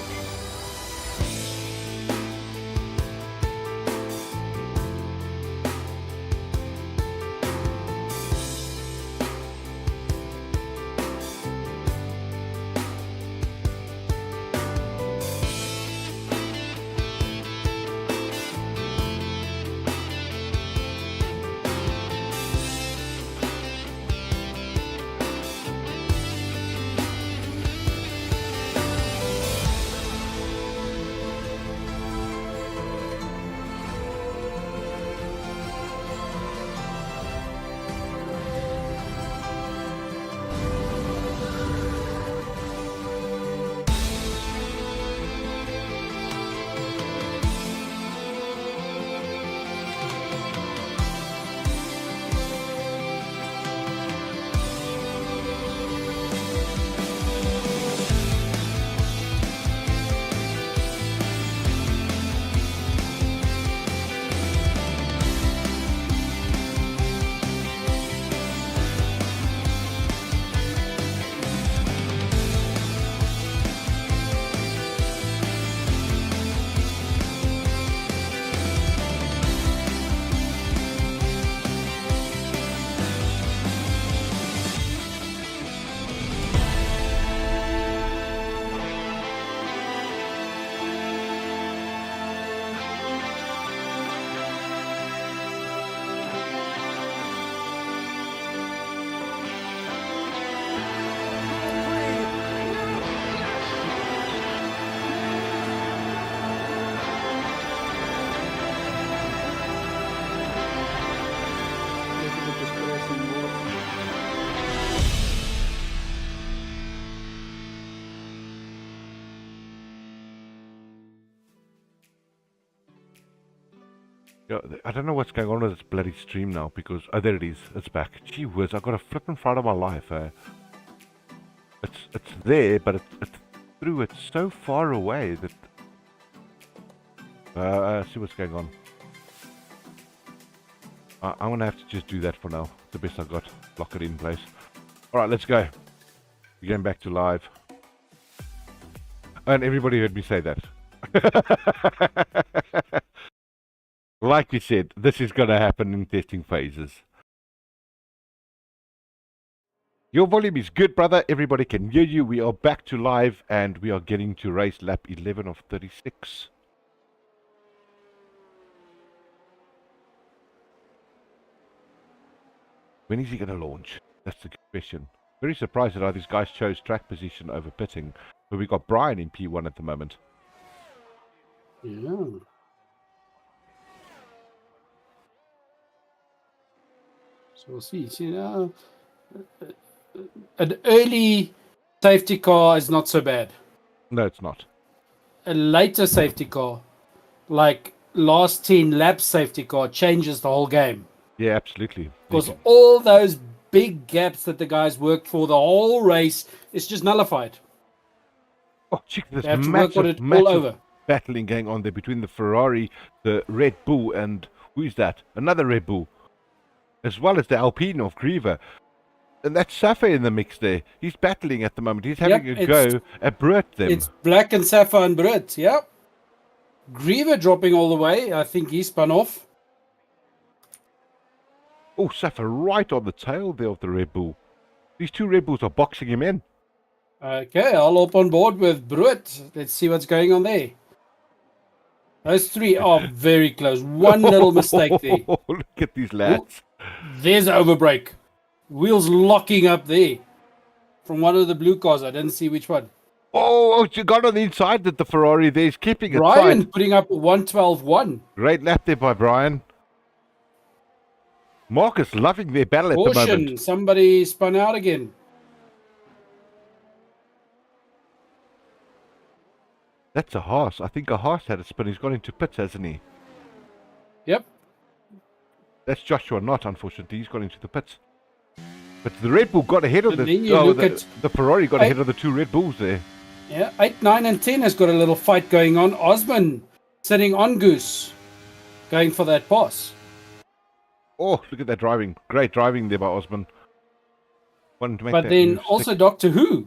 Yeah, I don't know what's going on with this bloody stream now because there it is. It's back. Gee whiz, I got a flippin' fright of my life. It's there, but it's through. It's so far away that. See what's going on. I'm gonna have to just do that for now. The best I got. Lock it in place. All right, let's go. We're going back to live. And everybody heard me say that. Like we said, this is going to happen in testing phases. Your volume is good, brother. Everybody can hear you. We are back to live and we are getting to race lap 11 of 36. When is he going to launch? That's the question. Very surprised that these guys chose track position over pitting. But we got Brian in P1 at the moment. Yeah. So we'll see. See now, an early safety car is not so bad. No, it's not. A later safety car, like last 10 laps safety car, changes the whole game. Yeah, absolutely. Because all those big gaps that the guys worked for the whole race is just nullified. Oh, check this They have to work on it all massive over. battling going on there between the Ferrari, the Red Bull, and who's that? Another Red Bull. As well as the Alpine of Griever. And that's Safa in the mix there. He's battling at the moment. He's having a go at Brett them. It's Black and Safa and Brit, yeah. Griever dropping all the way. I think he spun off. Oh, Safa right on the tail there of the Red Bull. These two Red Bulls are boxing him in. Okay, I'll hop on board with Brut. Let's see what's going on there. Those three are very close. One little mistake there. Look at these lads. There's an overbrake. Wheels locking up there. From one of the blue cars. I didn't see which one. Oh, you got on the inside that the Ferrari there is keeping it Brian tight. putting up 112.1. Great lap there by Brian. Marcus loving their battle at the Caution, moment. somebody spun out again. That's a Haas. I think a Haas had a spin. He's gone into pits, hasn't he? Yep. That's Joshua not, unfortunately. He's gone into the pits. But the Red Bull got ahead of But then you look at the Ferrari got ahead of the two Red Bulls there. Yeah, 8, 9, and 10 has got a little fight going on. Osman sitting on Goose, going for that pass. Oh, look at that driving. Great driving there by Osman. Wanted to make But that then move also stick. Doctor Who,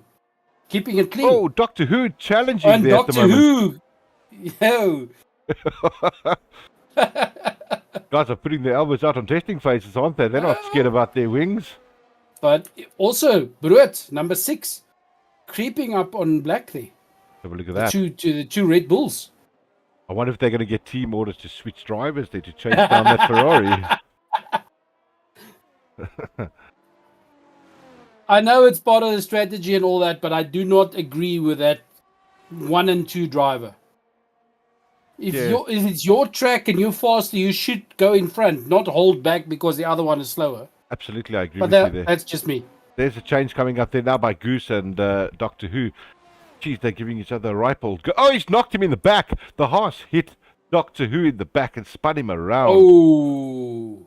keeping it clean. Oh, Doctor Who challenging and there at the Doctor moment. Who, yo. Guys are putting their elbows out on testing phases, aren't they? They're not scared about their wings. But also, Bruet, number 6, creeping up on Black there. Have a look at that. The two Red Bulls. I wonder if they're going to get team orders to switch drivers there to chase down that Ferrari. I know it's part of the strategy and all that, but I do not agree with that 1 and 2 driver. If it's your track and you're faster, you should go in front, not hold back because the other one is slower. Absolutely, I agree But with you there. that's just me. There's a change coming up there now by Goose and Doctor Who. Geez, they're giving each other a right ball. Oh, he's knocked him in the back. The Haas hit Doctor Who in the back and spun him around. Oh.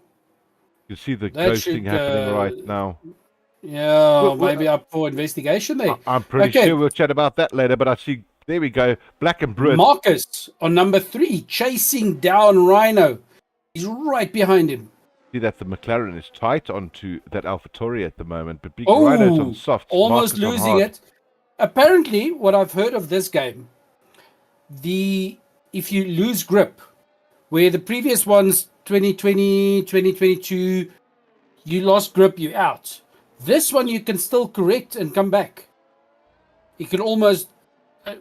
You see the That ghosting should, happening right now. Yeah, Well, maybe up for investigation there. I'm pretty Okay. sure we'll chat about that later, but I see, there we go, Black and Brit. Marcus on number 3, chasing down Rhino. He's right behind him. See that the McLaren is tight onto that AlphaTauri at the moment, but Big Rhino's on soft. Almost Marcus on losing hard. it. Apparently, what I've heard of this game, if you lose grip, where the previous ones, 2020, 2022, you lost grip, you're out. This one you can still correct and come back. You can almost,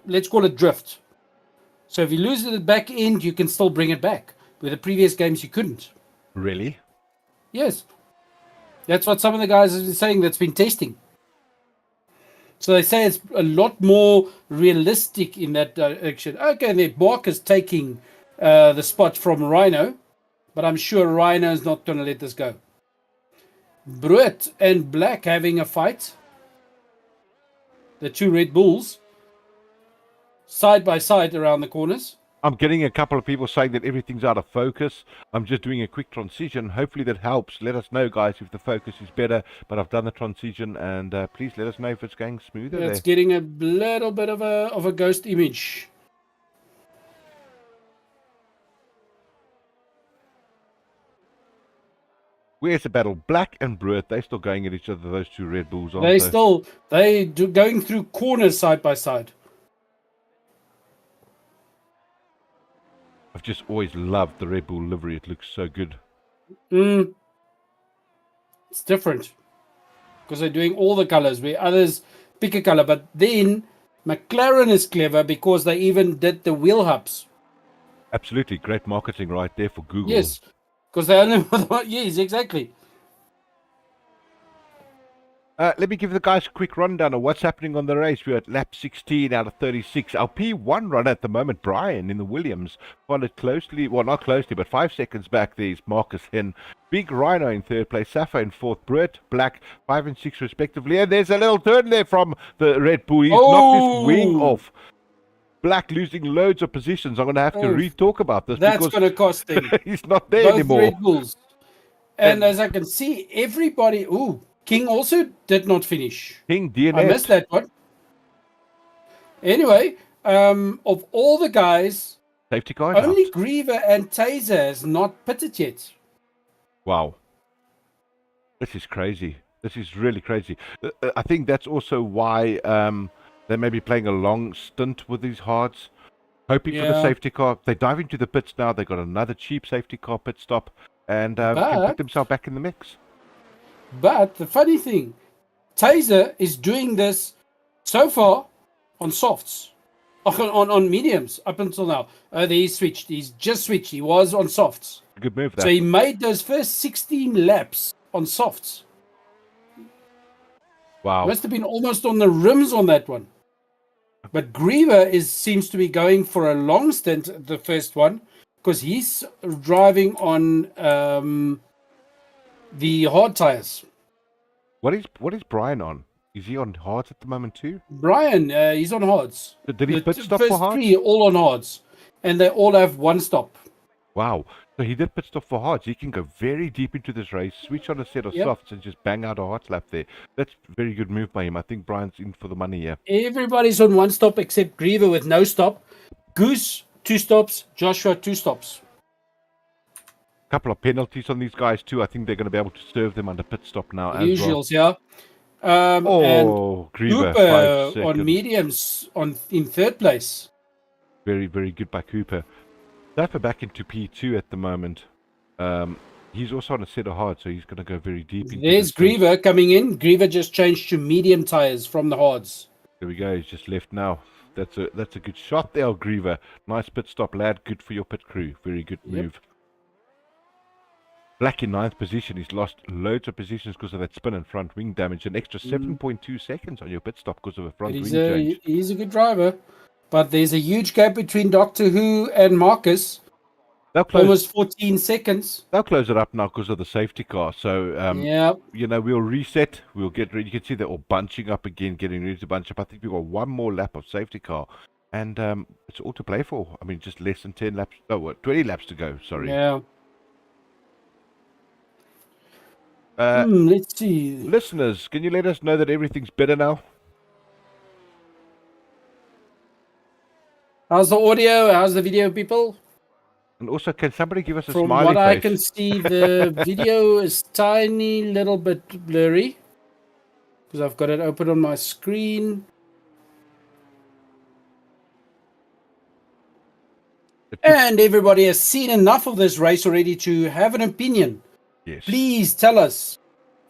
let's call it drift. So if you lose it at the back end, you can still bring it back. Where the previous games you couldn't. Really? Yes. That's what some of the guys have been saying that's been testing. So they say it's a lot more realistic in that direction. Okay, there, Mark is taking the spot from Rhino, but I'm sure Rhino is not going to let this go. Bruet and Black having a fight. The two Red Bulls, side by side around the corners. I'm getting a couple of people saying that everything's out of focus. I'm just doing a quick transition. Hopefully that helps. Let us know, guys, if the focus is better. But I've done the transition, and please let us know if it's going smoother It's there. getting a little bit of a ghost image. Where's the battle? Black and Brewett, they're still going at each other, those two Red Bulls, aren't They they? still going through corners side by side. I've just always loved the Red Bull livery. It looks so good. It's different because they're doing all the colors where others pick a color. But then McLaren is clever because they even did the wheel hubs. Absolutely. Great marketing right there for Google. Yes, because they only yes, exactly. Let me give the guys a quick rundown of what's happening on the race. We're at lap 16 out of 36. Our P1 runner at the moment, Brian, in the Williams, followed closely, well, not closely, but 5 seconds back. There's Marcus Hen. Big Rhino in third place, Safa in fourth, Brett, Black, 5 and 6 respectively. And there's a little turn there from the Red Bull. He's knocked his wing off. Black losing loads of positions. I'm going to have to re-talk about this That's because going to cost him. he's not there Both anymore. Red Bulls. And as I can see, everybody... Ooh, King also did not finish. King DNF. I missed that one. Anyway, of all the guys, Safety car only out. Griever and Taser has not pitted yet. Wow. This is crazy. This is really crazy. I think that's also why they may be playing a long stint with these hards, hoping for the safety car. They dive into the pits now. They got another cheap safety car pit stop and can put themselves back in the mix. But the funny thing, Taser is doing this so far on softs, on mediums up until now. He's switched. He's just switched. He was on softs. Good move there. So he made those first 16 laps on softs. Wow. Must have been almost on the rims on that one. But Griever seems to be going for a long stint, the first one, because he's driving on the hard tires. What is Brian on? Is he on hards at the moment too? Brian, he's on hards. Did he pit stop first for hards? 3 all on hards, and they all have one stop. Wow. So he did pit stop for hards. He can go very deep into this race, switch on a set of softs, and just bang out a hard lap there. That's a very good move by him. I think Brian's in for the money here. Everybody's on one stop except Griever with no stop. Goose, 2 stops. Joshua, 2 stops. Couple of penalties on these guys too. I think they're going to be able to serve them under pit stop now as Usuals, well. yeah. Oh, Griever, 5 seconds. On mediums in third place. Very, very good by Cooper. Dapper back into P2 at the moment. He's also on a set of hard, so he's going to go very deep into There's Griever coming in. Griever just changed to medium tires from the hards. There we go. He's just left now. That's a good shot there, Griever. Nice pit stop, lad. Good for your pit crew. Very good move. Black in 9th position. He's lost loads of positions because of that spin and front wing damage. An extra 7.2 seconds on your pit stop because of a front wing change. He's a good driver. But there's a huge gap between Doctor Who and Marcus. Almost 14 seconds. They'll close it up now because of the safety car. So, we'll reset. We'll get ready. You can see they're all bunching up again, getting ready to bunch up. I think we've got one more lap of safety car. And it's all to play for. I mean, just less than 10 laps. Oh, what, 20 laps to go. Sorry. Yeah. Let's see. Listeners, can you let us know that everything's better now? How's the audio? How's the video, people? And also, can somebody give us a From smiley what face? I can see, the video is tiny little bit blurry because I've got it open on my screen. And everybody has seen enough of this race already to have an opinion. Yes. Please tell us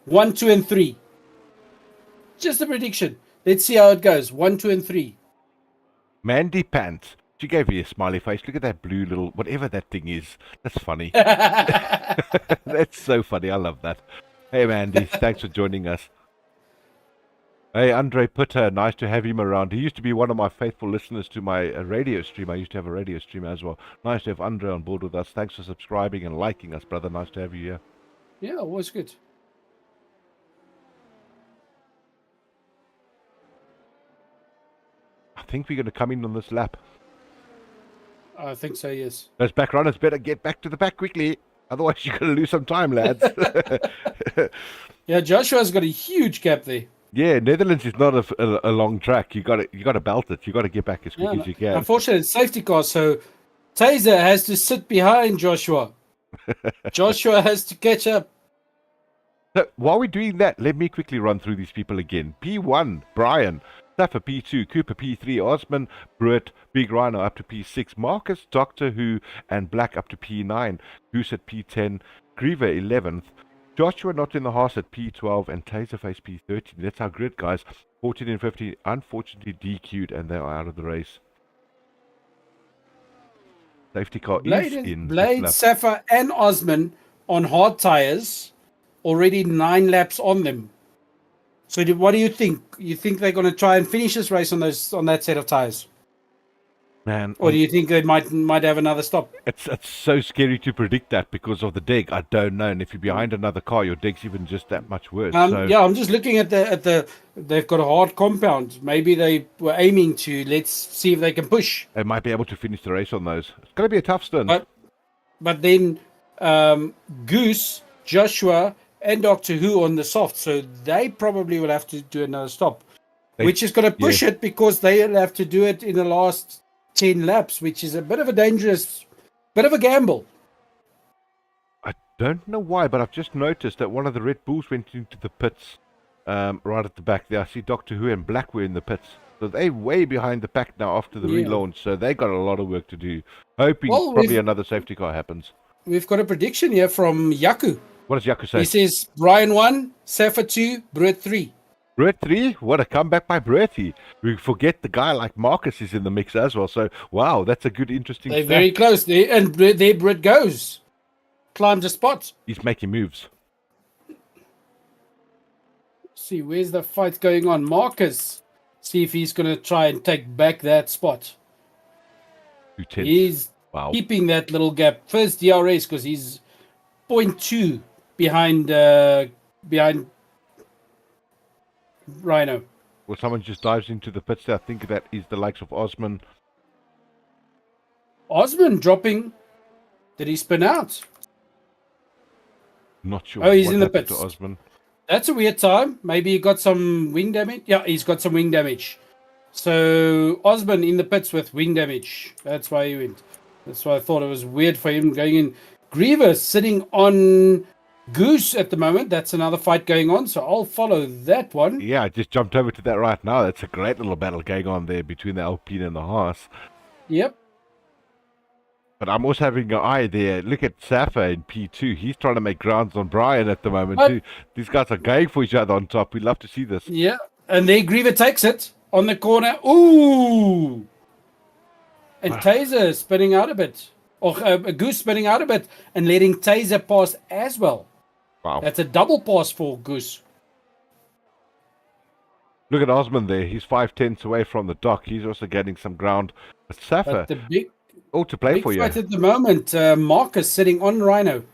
1, 2, and 3. Just a prediction. Let's see how it goes. 1, 2, and 3. Mandy Pants. She gave me a smiley face. Look at that blue little, whatever that thing is. That's funny. That's so funny. I love that. Hey, Mandy. Thanks for joining us. Hey, Andre Putter. Nice to have him around. He used to be one of my faithful listeners to my radio stream. I used to have a radio stream as well. Nice to have Andre on board with us. Thanks for subscribing and liking us, brother. Nice to have you here. Yeah, always good. I think we're going to come in on this lap. I think so, yes. Those back runners better get back to the back quickly. Otherwise, you're going to lose some time, lads. Yeah, Joshua's got a huge gap there. Yeah, Netherlands is not a long track. You got to belt it. You got to get back as quick Yeah, as you can. unfortunately, it's safety car, so Taser has to sit behind Joshua. Joshua has to catch up. So while we're doing that, let me quickly run through these people again. P1, Brian. Staffer P2, Cooper P3, Osman, Brett, Big Rhino up to P6, Marcus, Doctor Who, and Black up to P9, Goose at P10, Griever 11th, Joshua not in the horse at P12, and Taserface P13. That's our grid, guys. 14 and 15, unfortunately DQ'd, and they are out of the race. Safety car is in. Blade, Safa, and Osman on hard tires. Already 9 laps on them. So what do you think? You think they're going to try and finish this race on that set of tires? Man, Or do you think they might have another stop? It's so scary to predict that because of the dig. I don't know, and if you're behind another car, your dig's even just that much worse. Yeah, I'm just looking at the. They've got a hard compound. Maybe they were aiming to. Let's see if they can push. They might be able to finish the race on those. It's going to be a tough stint. But then Goose, Joshua, and Doctor Who on the soft, so they probably will have to do another stop, which is going to push it because they'll have to do it in the last 10 laps, which is a bit of a dangerous, bit of a gamble. I don't know why, but I've just noticed that one of the Red Bulls went into the pits right at the back there. I see Doctor Who and Black were in the pits. So they're way behind the pack now after the relaunch, so they got a lot of work to do. Hoping probably another safety car happens. We've got a prediction here from Yaku. What does Yaku say? He says Brian 1, Safa 2, Brett 3. Brett 3? What a comeback by Bretty. We forget the guy like Marcus is in the mix as well. So, wow, that's a good, interesting They're very close. And there Brett goes. Climbs a spot. He's making moves. See, where's the fight going on? Marcus. See if he's going to try and take back that spot. He's keeping that little gap. First DRS because he's 0.2 behind Rhino. Well, someone just dives into the pits there. I think that is the likes of Osman. Osman dropping. Did he spin out? Not sure. Oh, he's in the pits. Osman. That's a weird time. Maybe he got some wing damage. Yeah, he's got some wing damage. So Osman in the pits with wing damage. That's why he went. That's why I thought it was weird for him going in. Griever sitting on Goose at the moment. That's another fight going on, so I'll follow that one. Yeah, I just jumped over to that right now. That's a great little battle going on there between the Alpine and the Haas. Yep. But I'm also having an eye there. Look at Safa in P2. He's trying to make grounds on Brian at the moment too. These guys are going for each other on top. We love to see this. Yeah, and there Griever takes it on the corner. Ooh! And Taser spinning out a bit. Or a Goose spinning out a bit and letting Taser pass as well. Wow. That's a double pass for Goose. Look at Osman there. He's 5/10 away from the dock. He's also getting some ground. But Safa, the big all to play for you. fight at the moment. Marcus sitting on Rhino.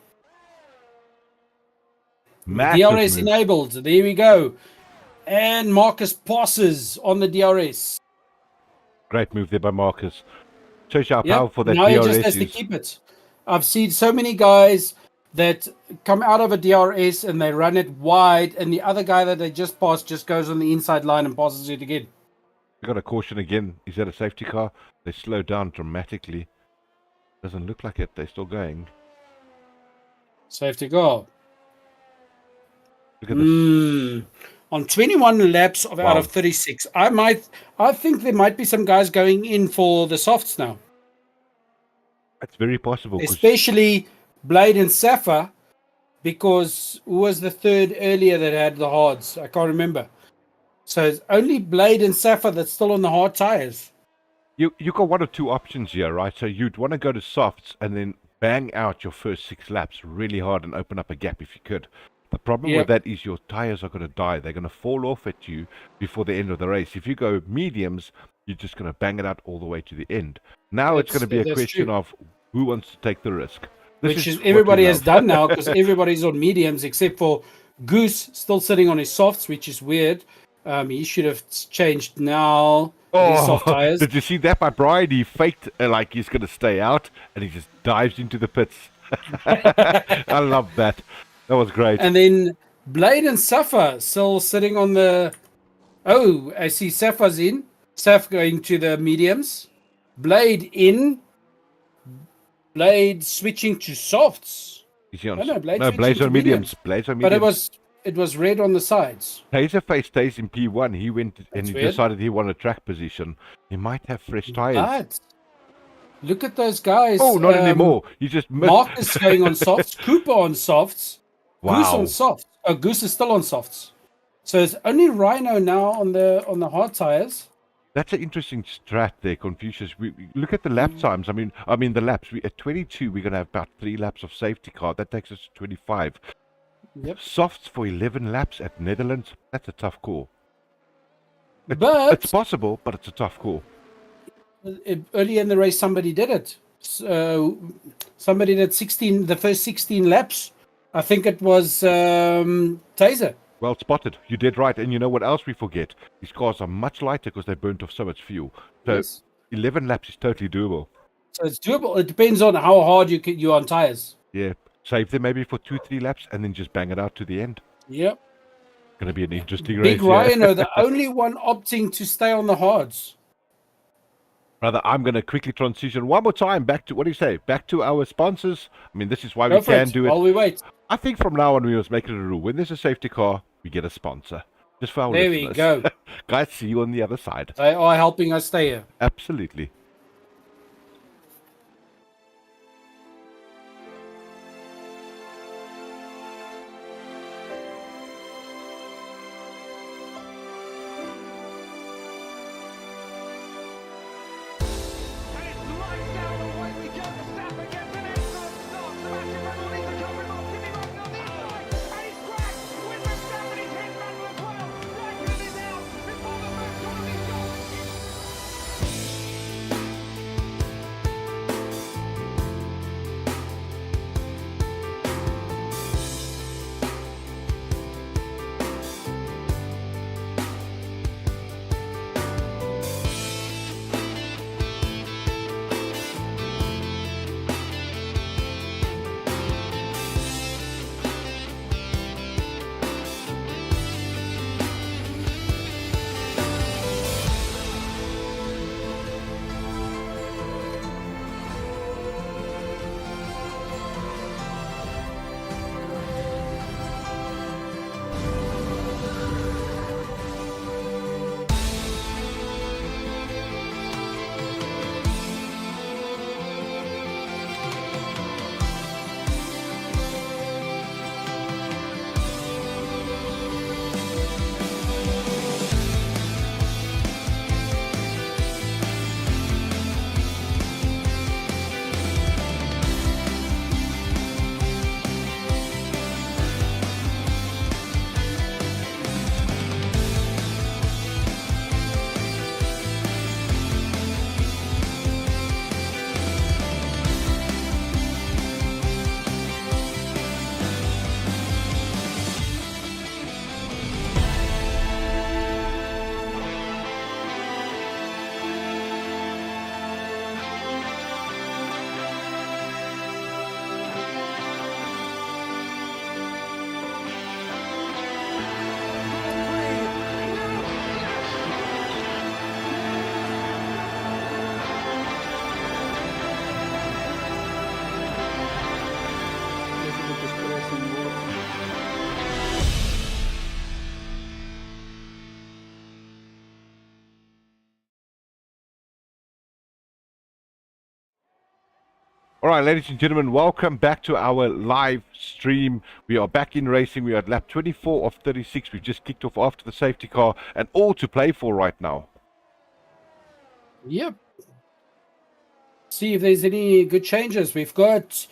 Massive DRS move. enabled. There we go. And Marcus passes on the DRS. Great move there by Marcus. Shows you how Yep. powerful that Now he DRS just has is. to keep it. I've seen so many guys that come out of a DRS and they run it wide, and the other guy that they just passed just goes on the inside line and passes it again. We got a caution again. Is that a safety car? They slow down dramatically. Doesn't look like it. They're still going. Safety car. Look at this. On 21 laps out of 36, I think there might be some guys going in for the softs now. It's very possible. Especially Blade and Safa, because who was the third earlier that had the hards? I can't remember. So it's only Blade and Safa that's still on the hard tires. You got one or two options here, right? So you'd want to go to softs and then bang out your first 6 laps really hard and open up a gap if you could. The problem with that is your tires are going to die. They're going to fall off at you before the end of the race. If you go mediums, you're just going to bang it out all the way to the end. Now it's going to be a question of who wants to take the risk. Which is everybody has done now because everybody's on mediums except for Goose still sitting on his softs, which is weird. He should have changed now. with his soft tires. Did you see that by Brian? He faked like he's going to stay out, and he just dives into the pits. I love that. That was great. And then Blade and Safa still sitting on the. Oh, I see Safa's in. Saf going to the mediums. Blade in. Blade switching to softs. Is he on? No, Blade no, switching Blade's to on mediums. Blade's on But mediums. it was red on the sides. Taserface stays in P1. He went and That's he weird. decided he wanted track position. He might have fresh tires. But look at those guys. Oh, not anymore. You just missed. Marcus going on softs. Cooper on softs. Goose Wow. on softs. Oh, Goose is still on softs. So it's only Rhino now on the hard tires. That's an interesting strat there, Confucius. We look at the lap times. I mean the laps. At 22, we're gonna have about 3 laps of safety car. That takes us to 25. Yep. Softs for 11 laps at Netherlands. That's a tough call. But It's possible, but it's a tough call. early in the race, somebody did it. Somebody did the first 16 laps. I think it was Taser. Well spotted. You did right. And you know what else we forget? These cars are much lighter because they burnt off so much fuel. So Yes. 11 laps is totally doable. So it's doable. It depends on how hard you're on tires. Yeah. Save them maybe for 2-3 laps and then just bang it out to the end. Yep. Going to be an interesting race. Big Rhino, the only one opting to stay on the hards. Brother, I'm going to quickly transition one more time back to, what do you say? Back to our sponsors. I mean, this is why Go we for can it do it. while we wait. I think from now on we must make it a rule. When there's a safety car, we get a sponsor. Just for our There we listeners. go. Guys, see you on the other side. They are helping us stay here. Absolutely. And it's lights out and away we go. Verstappen gets an excellent start. Sebastian Vettel needs to cover him off. Kimi Raikkonen on the inside. And he's cracked with Verstappen. He's hit Vettel as well. Raikkonen is out before the first corner is gone. All right, ladies and gentlemen, welcome back to our live stream. We are back in racing. We are at lap 24 of 36. We've just kicked off after the safety car and all to play for right now. Yep. See if there's any good changes. We've got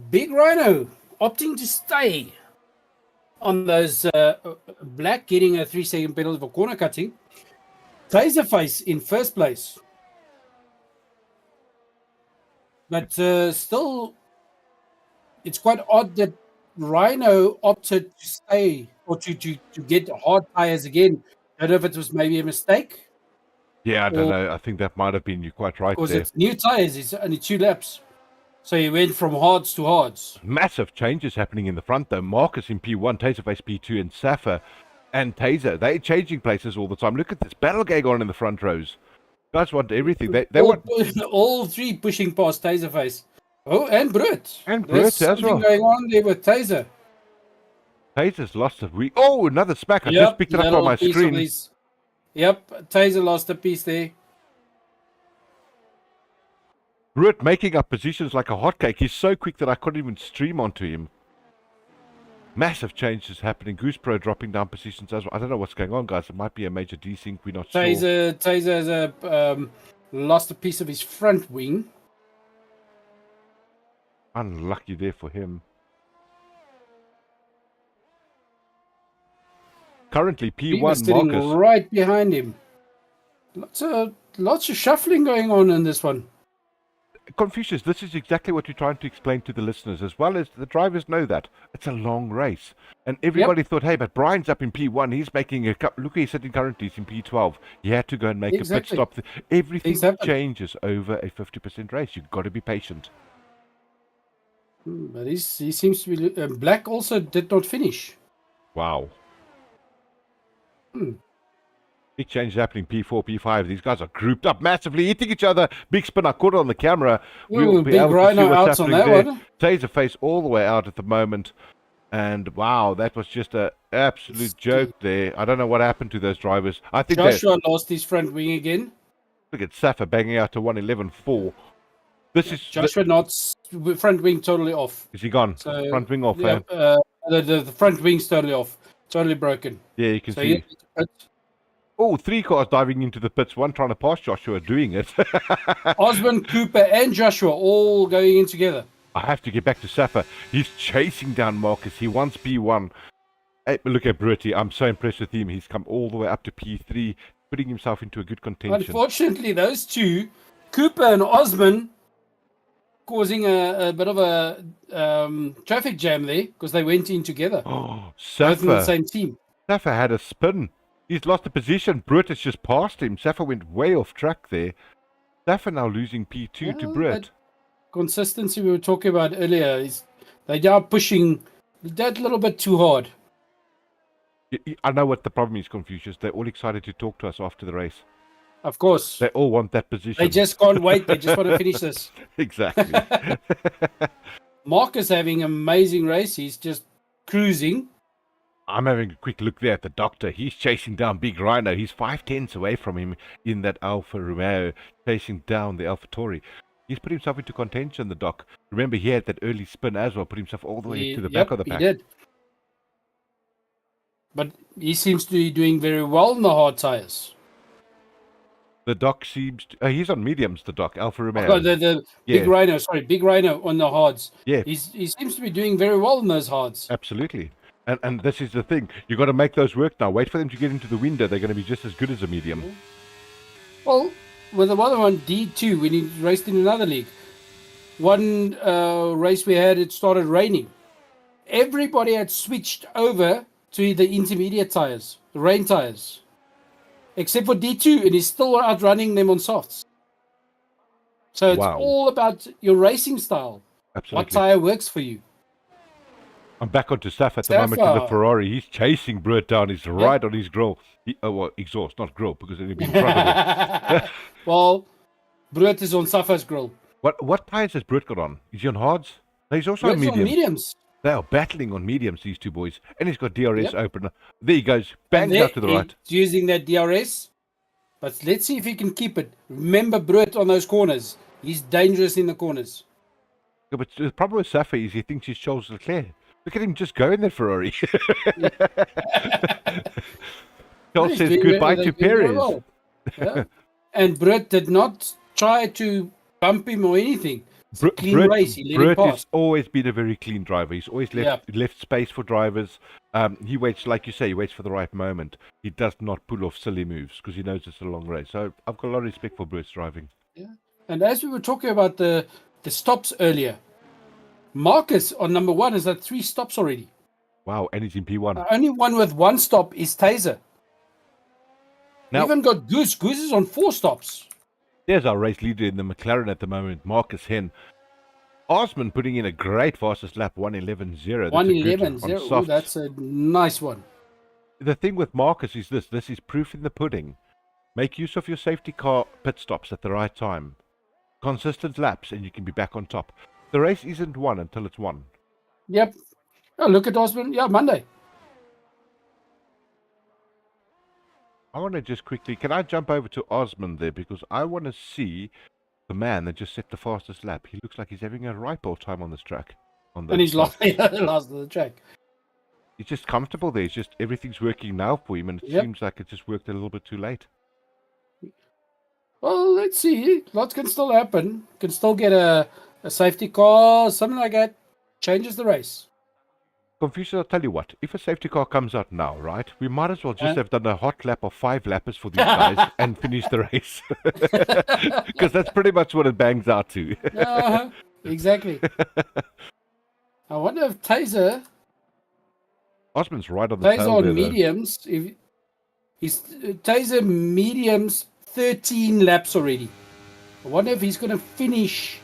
Big Rhino opting to stay on those black, getting a 3-second penalty for corner cutting. Taserface in first place. But still, it's quite odd that Rhino opted to stay or to get hard tires again. I don't know if it was maybe a mistake. Yeah, I don't Or- know. I think that might have been, you're quite right Because there. it's new tires, it's only 2 laps. So he went from hards to hards. Massive changes happening in the front, though. Marcus in P1, Taserface P2, and Safa and Taser, they're changing places all the time. Look at this battle going on in the front rows. Guys want everything. They want... All 3 pushing past Taserface. Oh, and Brut. And There's Brut as something well. going on there with Taser. Taser's lost a Oh, another smack. I just picked it up on little my piece of screen. his- Yep, Taser lost a piece there. Brut making up positions like a hotcake. He's so quick that I couldn't even stream onto him. Massive changes happening. Goose Pro dropping down positions as well. I don't know what's going on, guys. It might be a major desync. We're not sure. Taser has lost a piece of his front wing. Unlucky there for him. Currently, He was P1 sitting Marcus. right behind him. Lots of shuffling going on in this one. Confucius, this is exactly what you're trying to explain to the listeners, as well as the drivers know that. It's a long race. And everybody thought, hey, but Brian's up in P1. He's making a cup. Look, he's sitting currently. He's in P12. He had to go and make a pit stop. Everything changes over a 50% race. You've got to be patient. But he seems to be... Black also did not finish. Wow. Big changes happening. P4, P5. These guys are grouped up massively, hitting each other. Big spin. I caught it on the camera. We'll be big able to see rhino what's outs on happening that there. one. Taser face all the way out at the moment. And wow, that was just an absolute joke there. I don't know what happened to those drivers. I think Joshua lost his front wing again. Look at Safa banging out to 111.4. This is Joshua not front wing totally off. Is he gone? So, Front wing off. Yeah, the front wing's totally off. Totally broken. Yeah, you can So see. Oh, 3 cars diving into the pits. One trying to pass Joshua, doing it. Osmond, Cooper, and Joshua all going in together. I have to get back to Safa. He's chasing down Marcus. He wants P1. Hey, look at Bertie. I'm so impressed with him. He's come all the way up to P3, putting himself into a good contention. Unfortunately, those two, Cooper and Osmond, causing a bit of a traffic jam there because they went in together. Oh, Both in the Safa. same team. Safa had a spin. He's lost a position. Brut has just passed him. Safa went way off track there. Safa now losing P2 to Brut. Consistency we were talking about earlier is they are pushing that little bit too hard. I know what the problem is, Confucius. They're all excited to talk to us after the race. Of course. They all want that position. They just can't wait. They just want to finish this. Exactly. Marcus having an amazing race. He's just cruising. I'm having a quick look there at the doctor. He's chasing down Big Rhino. He's 5/10 away from him in that Alfa Romeo, chasing down the Alfa Tauri. He's put himself into contention, the doc. Remember, he had that early spin as well, put himself all the way to the back of the pack. He did. But he seems to be doing very well in the hard tires. The doc seems to, he's on mediums, the doc, Alfa Romeo. Oh, the Big Rhino, sorry, Big Rhino on the hards. Yeah. He seems to be doing very well in those hards. Absolutely. And this is the thing. You've got to make those work now. Wait for them to get into the window. They're going to be just as good as a medium. Well, with the other one, D2, when he raced in another league, one race we had, it started raining. Everybody had switched over to the intermediate tires, the rain tires, except for D2, and he's still outrunning them on softs. So it's all about your racing style. Absolutely. What tire works for you? I'm back onto Safa at the moment in the Ferrari. He's chasing Brut down. He's right on his grill. Well, exhaust, not grill, because it'll be in front of him. Well, Brut is on Safa's grill. What tires has Brut got on? Is he on hards? No, he's also on mediums. They are battling on mediums, these two boys. And he's got DRS open. There he goes. Bangs out to the right. He's using that DRS. But let's see if he can keep it. Remember Brut on those corners. He's dangerous in the corners. Yeah, but the problem with Safa is he thinks he's Charles Leclerc. Look at him just go in that Ferrari. Charles says goodbye to Perez. Well. Yeah. And Brut did not try to bump him or anything. It's a clean race. He let him pass. Has always been a very clean driver. He's always left space for drivers. He waits, like you say, he waits for the right moment. He does not pull off silly moves because he knows it's a long race. So I've got a lot of respect for Brut's driving. Yeah. And as we were talking about the stops earlier, Marcus on number 1 has had 3 stops already. Wow, and he's in P1. Only one with 1 stop is Taser. Now, Even got Goose. Goose is on 4 stops. there's our race leader in the McLaren at the moment, Marcus Hen. Osman putting in a great fastest lap, 1:11.0. That's a good 1:11.0. on Ooh, soft. that's a nice one. The thing with Marcus is this. This is proof in the pudding. Make use of your safety car pit stops at the right time. Consistent laps, and you can be back on top. The race isn't won until it's won. Yep. Oh, look at Osman. Yeah, Monday. I want to just quickly... Can I jump over to Osman there? Because I want to see the man that just set the fastest lap. He looks like he's having a ripe old time on this track. And he's last of the track. He's just comfortable there. It's just everything's working now for him, and it Yep. seems like it just worked a little bit too late. Well, let's see. Lots can still happen. Can still get a safety car, something like that. Changes the race. Confucius, I'll tell you what. If a safety car comes out now, right, we might as well just have done a hot lap of 5 lappers for these guys and finish the race. Because that's pretty much what it bangs out to. Exactly. I wonder if Taser Osman's right on the tail on there, though. mediums. If he's Taser mediums 13 laps already. I wonder if he's going to finish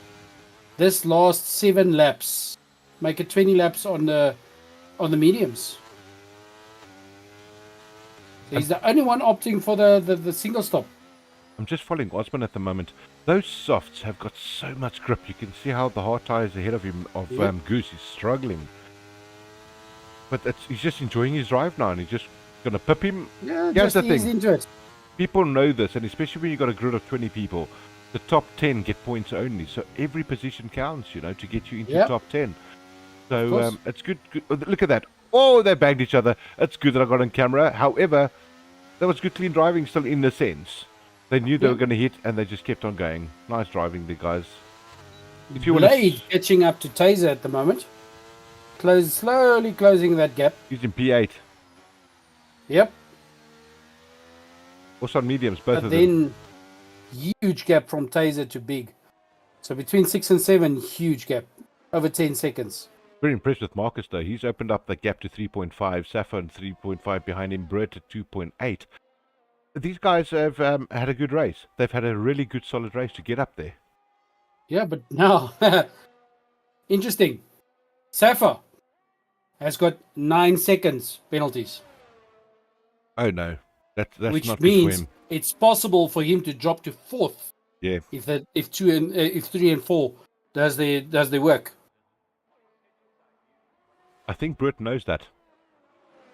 this last 7 laps, make it 20 laps on the mediums. So he's the only one opting for the single stop. I'm just following Osman at the moment. Those softs have got so much grip. You can see how the hard tires ahead of him, of Goose, is struggling. But he's just enjoying his drive now, and he's just going to pip him. Yeah, Here's just the ease thing. into it. People know this, and especially when you've got a grid of 20 people, the top 10 get points only. So every position counts, to get you into the top 10. So it's good. Look at that. Oh, they banged each other. It's good that I got on camera. However, that was good clean driving still in the sense. They knew they were going to hit, and they just kept on going. Nice driving, the guys. If you Blade catching up to Taser at the moment. Slowly closing that gap. He's in P8. Yep. Also on mediums, both But of them. then, huge gap from Taser to Big. So between 6 and 7, huge gap. Over 10 seconds. Very impressed with Marcus, though. He's opened up the gap to 3.5. Safa and 3.5 behind him. Brett at 2.8. These guys have had a good race. They've had a really good, solid race to get up there. Yeah, but now, interesting. Safa has got 9 seconds penalties. Oh, no. That's which not means good for him. it's possible for him to drop to 4th. Yeah. If 3 and 4 does the work. I think Brett knows that.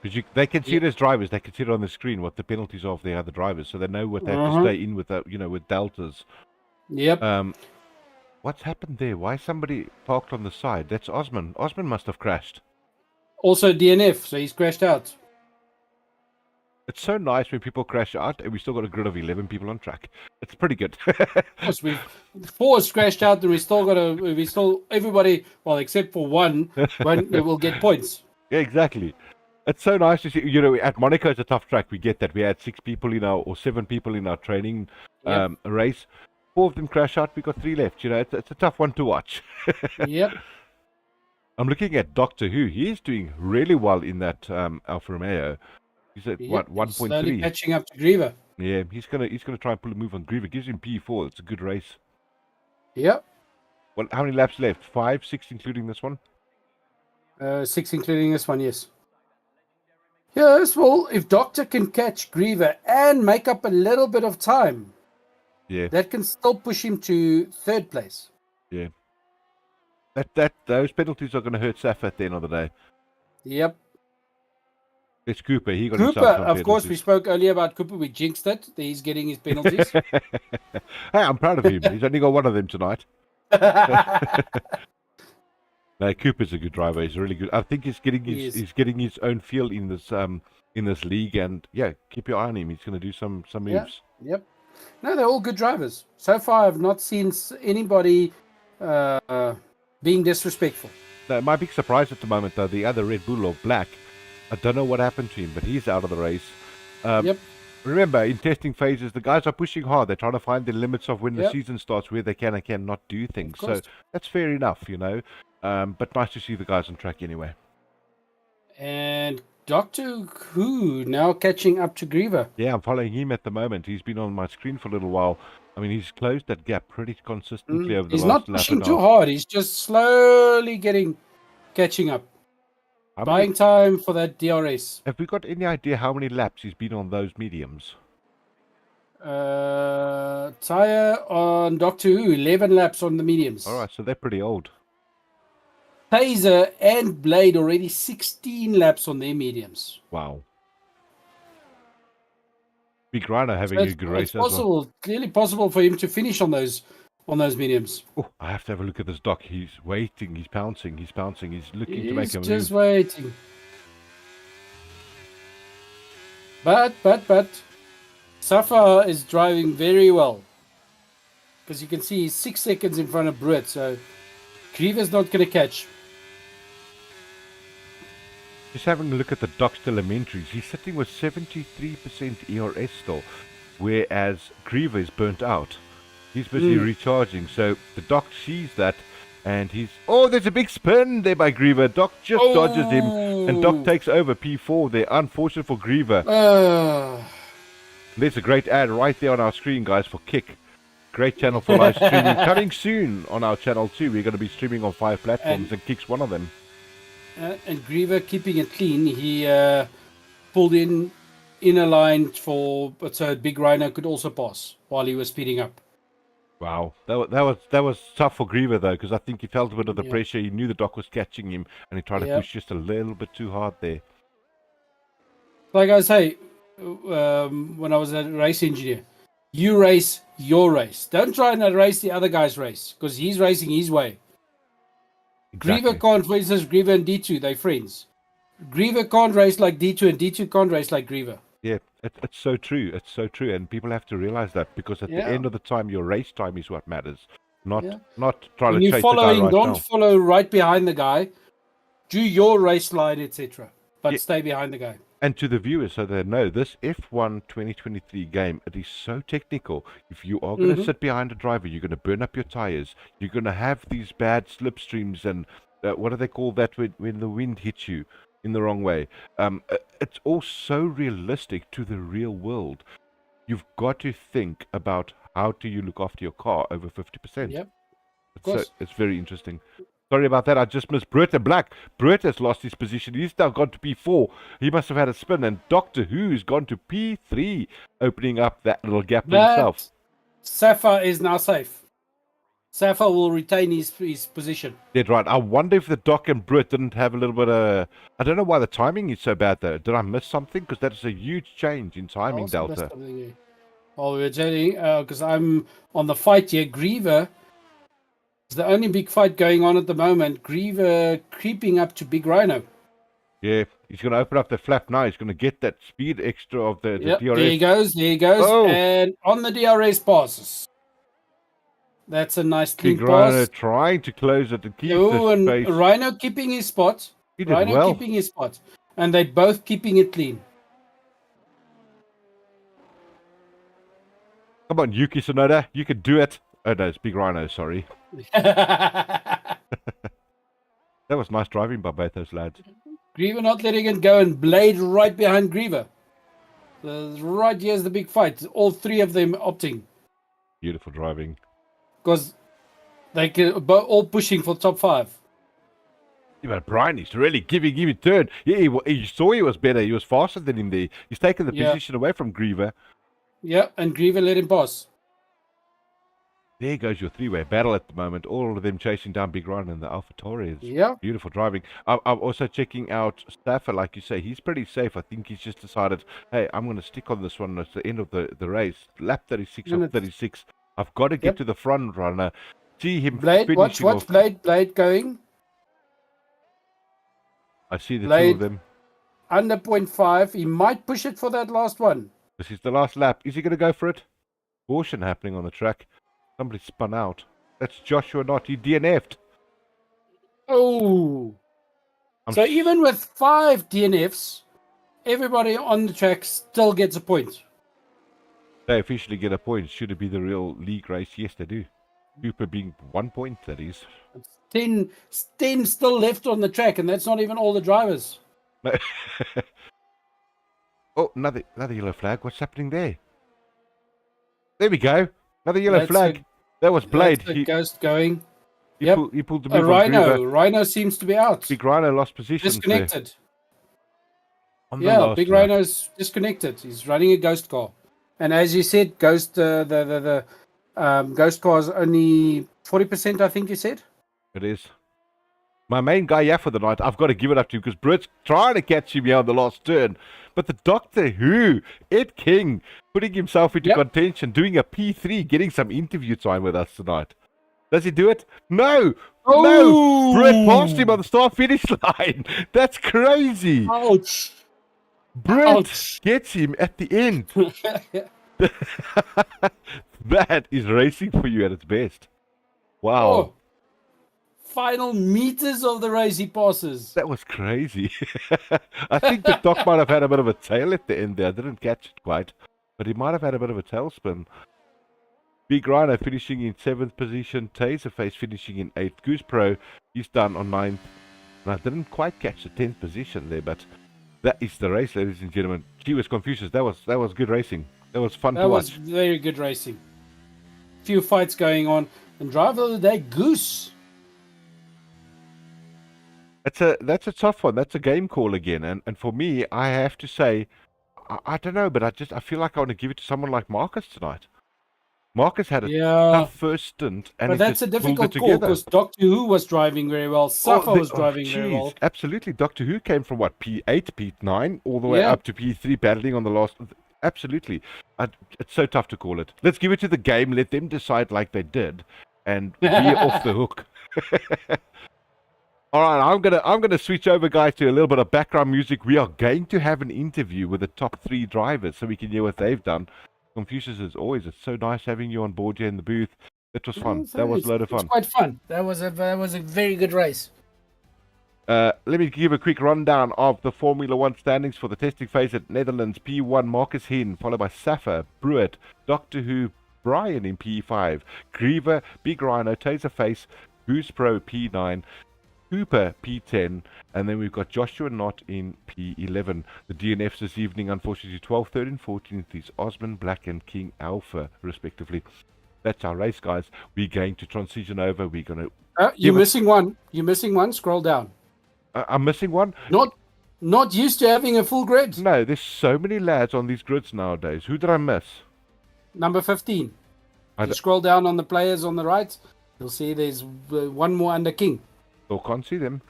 Because they can see it as drivers. They can see it on the screen what the penalties are of the other drivers. So they know what they have to stay in with, with deltas. Yep. What's happened there? Why is somebody parked on the side? That's Osman. Osman must have crashed. Also DNF, so he's crashed out. It's so nice when people crash out and we still got a grid of 11 people on track. It's pretty good. Of course, 4 has crashed out, and we still everybody, well, except for one will get points. Yeah, exactly. It's so nice to see. At Monaco, it's a tough track. We get that. We had 6 people or 7 people in our training race. 4 of them crash out. We got 3 left. It's a tough one to watch. Yep. I'm looking at Doctor Who. He's doing really well in that Alfa Romeo. He's at what, 1.3? Slowly catching up to Griever. Yeah, he's gonna try and pull a move on Griever. Gives him P4. It's a good race. Yep. Well, how many laps left? 5, 6, including this one. 6 including this one. Yes. Yes. Well, if Doctor can catch Griever and make up a little bit of time, that can still push him to 3rd place. Yeah. Those penalties are going to hurt Safa at the end of the day. Yep. It's Cooper. He got Cooper, himself some of course, we penalties. spoke earlier about Cooper. We jinxed it. He's getting his penalties. Hey, I'm proud of him. He's only got one of them tonight. No, Cooper's a good driver. He's really good. I think he's getting his own feel in this league. And keep your eye on him. He's going to do some moves. Yep. No, they're all good drivers. So far, I've not seen anybody being disrespectful. No, my big surprise at the moment, though, the other Red Bull or Black, I don't know what happened to him, but he's out of the race. Yep. Remember, in testing phases, the guys are pushing hard. They're trying to find the limits of when the season starts, where they can and cannot do things. So that's fair enough, But nice to see the guys on track anyway. And Doctor Who now catching up to Griever. Yeah, I'm following him at the moment. He's been on my screen for a little while. I mean, he's closed that gap pretty consistently over the He's last not lap pushing and a too half. hard. He's just slowly catching up. How Buying many, time for that DRS. have we got any idea how many laps he's been on those mediums? Tyre on Doctor Who, 11 laps on the mediums. All right, so they're pretty old. Taser and Blade already 16 laps on their mediums. Wow. Big Rhino having So a good race it's as well. possible, clearly possible for him to finish on those mediums. Oh, I have to have a look at this dock. He's waiting. He's pouncing. He's pouncing. He's looking to make He's a move. just waiting. But Safa is driving very well. Because you can see he's 6 seconds in front of Brit, so Griever's not going to catch. Just having a look at the dock's telemetries. He's sitting with 73% ERS still, whereas Griever is burnt out. He's busy recharging, so the dock sees that, and he's... Oh, there's a big spin there by Griever. Doc just dodges him, and Doc takes over P4 there. Unfortunate for Griever. There's a great ad right there on our screen, guys, for Kick. Great channel for live streaming. Coming soon on our channel too. We're going to be streaming on 5 platforms, and Kick's one of them. And Griever keeping it clean. He pulled in a line so Big Rhino could also pass while he was speeding up. Wow, that was tough for Griever though, because I think he felt a bit of the pressure. He knew the dock was catching him, and he tried to push just a little bit too hard there. Like I say, when I was a race engineer, you race your race. Don't try and race the other guy's race, because he's racing his way. Exactly. Griever can't, for instance, Griever and D2, they're friends. Griever can't race like D2, and D2 can't race like Griever. Yeah, it's so true. It's so true, and people have to realize that, because at the end of the time, your race time is what matters, not trying When to you're chase following, the guy right don't now. follow right behind the guy. Do your race line, etc. But stay behind the guy. And to the viewers, so they know, this F1 2023 game, it is so technical. If you are going to sit behind a driver, you're going to burn up your tires. You're going to have these bad slipstreams, and what do they call that when the wind hits you in the wrong way? It's all so realistic to the real world. You've got to think about how do you look after your car over 50%. Yep, of course. It's very interesting. Sorry about that. I just missed Brett and Black. Brett has lost his position. He's now gone to P4. He must have had a spin. And Doctor Who's gone to P3, opening up that little gap for himself. Safa is now safe. Safa will retain his position. Dead right. I wonder if the Doc and Brett didn't have a little bit of... I don't know why the timing is so bad, though. Did I miss something? Because that is a huge change in timing, Delta. Oh, we're telling because I'm on the fight here. Griever is the only big fight going on at the moment. Griever creeping up to Big Rhino. Yeah, he's going to open up the flap now. He's going to get that speed extra of the DRS. There he goes. Oh. And on the DRS passes. That's a nice clean Big Rhino pass. trying to close it and keep and the space. Rhino keeping his spot. He did well. Keeping his spot. And they're both keeping it clean. Come on, Yuki Tsunoda. You can do it. Oh, no, it's Big Rhino, sorry. That was nice driving by both those lads. Griever not letting it go, and Blade right behind Griever. Right here's the big fight. All three of them opting. Beautiful driving. Because they can all pushing for top 5. Yeah, but Brian is really giving him a turn. Yeah, he saw he was better. He was faster than him there. He's taken the position away from Griever. Yeah, and Griever let him pass. There goes your three-way battle at the moment. All of them chasing down Big Rhino and the AlphaTauri. Yeah. Beautiful driving. I'm also checking out Stafford, like you say. He's pretty safe. I think he's just decided, hey, I'm going to stick on this one. It's the end of the race. Lap 36 of 36. I've got to get to the front runner. See him Blade, watch off. Blade going. I see the Blade, two of them. Under 0.5. He might push it for that last one. This is the last lap. Is he going to go for it? Caution happening on the track. Somebody spun out. That's Joshua Knott. He DNF'd. Oh. So even with 5 DNFs, everybody on the track still gets a point. They officially get a point. Should it be the real league race? Yes, they do. Cooper being 1 point, that is. 10 still left on the track, and that's not even all the drivers. No. Oh, another yellow flag. What's happening there? There we go. Another yellow That's flag. That was Blade. that's a ghost going. He Yep. pulled the A move on Griever. Rhino. Rhino seems to be out. Big Rhino lost positions there Disconnected. on the Yeah, last Big lap. Rhino's disconnected. He's running a ghost car. And as you said, ghost the ghost car is only 40%, I think you said. It is. My main guy, yeah, for the night, I've got to give it up to because Britt's trying to catch him here on the last turn. But the Doctor Who, Ed King, putting himself into Yep. contention, doing a P3, getting some interview time with us tonight. Does he do it? No! No! Britt passed him on the start-finish line. That's crazy. Ouch. Britt Ouch. gets him at the end. That is racing for you at its best. Wow. Oh. Final meters of the race he passes. That was crazy. I think the Doc might have had a bit of a tail at the end there. I didn't catch it quite. But he might have had a bit of a tailspin. Big Rhino finishing in 7th position. Taserface finishing in 8th. Goose Pro, he's done on 9th. And I didn't quite catch the 10th position there, but that is the race, ladies and gentlemen. Gee whiz, Confucius. That was good racing. That was fun to That was watch. very good racing. Few fights going on. And driver of the day, Goose. That's a tough one. That's a game call again. And for me, I have to say, I don't know, but I feel like I want to give it to someone like Marcus tonight. Marcus had a Yeah. tough first stint, and But he that's just a pulled it difficult call together. because Doctor Who was driving very well. Safa was driving very jeez, well. Absolutely. Doctor Who came from what, P8, P9, all the way Yeah. up to P3, battling on the last. Absolutely. It's so tough to call it. Let's give it to the game. Let them decide like they did, and be off the hook. All right, I'm gonna switch over, guys, to a little bit of background music. We are going to have an interview with the top 3 drivers, so we can hear what they've done. Confucius, as always, it's so nice having you on board here in the booth. It was fun. That was a load of fun. It's quite fun. That was a very good race. Let me give a quick rundown of the Formula One standings for the testing phase at Netherlands. P1, Marcus Hinn, followed by Safa, Brewitt, Doctor Who, Brian in P5, Griever, Big Rhino, Taserface, Goose Pro P9, Cooper P10, and then we've got Joshua Knott in P11. The DNFs this evening, unfortunately, 12th, 13th, 14th is Osman, Black, and King Alpha, respectively. That's our race, guys. We're going to transition over. We're going to... You're missing one. You're missing one. Scroll down. I'm missing one? Not used to having a full grid. No, there's so many lads on these grids nowadays. Who did I miss? Number 15. I You d- scroll down on the players on the right. You'll see there's one more under King. Still can't see them.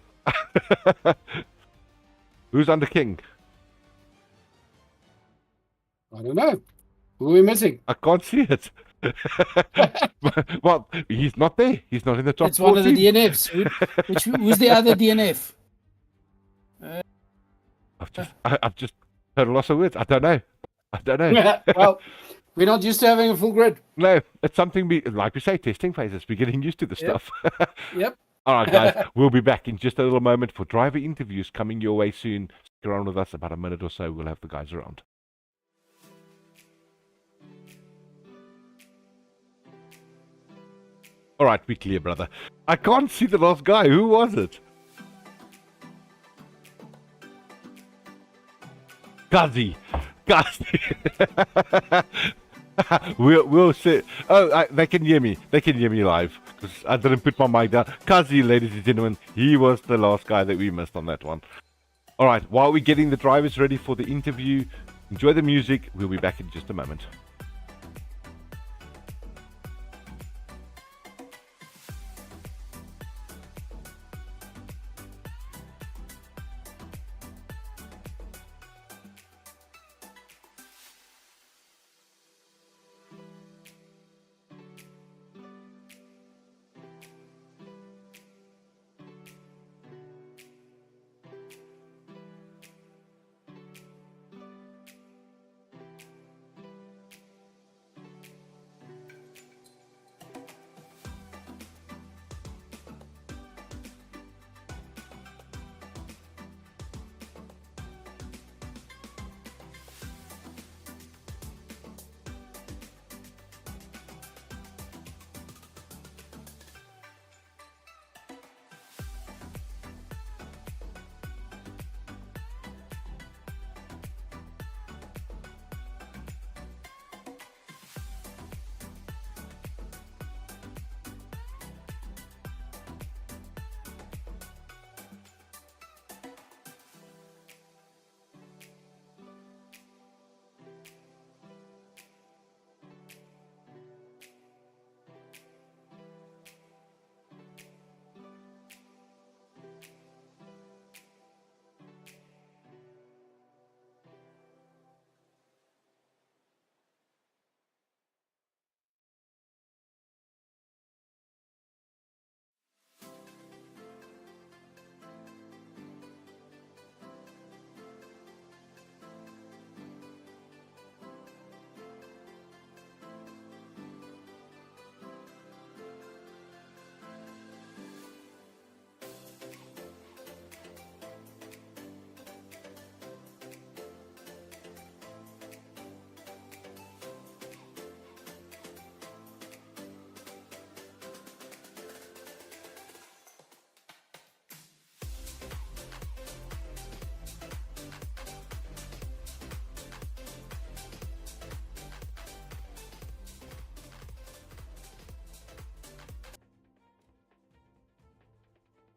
Who's under King? I don't know. Who are we missing? I can't see it. Well, he's not there. He's not in the top It's one of the 14. DNFs. Who's the other DNF? I've just had a loss of words. I don't know. Well, we're not used to having a full grid. No, it's something like we say, testing phases. We're getting used to the Yep. stuff. Yep. All right, guys, we'll be back in just a little moment for driver interviews coming your way soon. Stick around with us about a minute or so. We'll have the guys around. All right, be clear, brother. I can't see the last guy. Who was it? Kazi. We'll see. Oh, they can hear me. They can hear me live because I didn't put my mic down. Kazi, ladies and gentlemen, he was the last guy that we missed on that one. All right, while we're getting the drivers ready for the interview, enjoy the music. We'll be back in just a moment.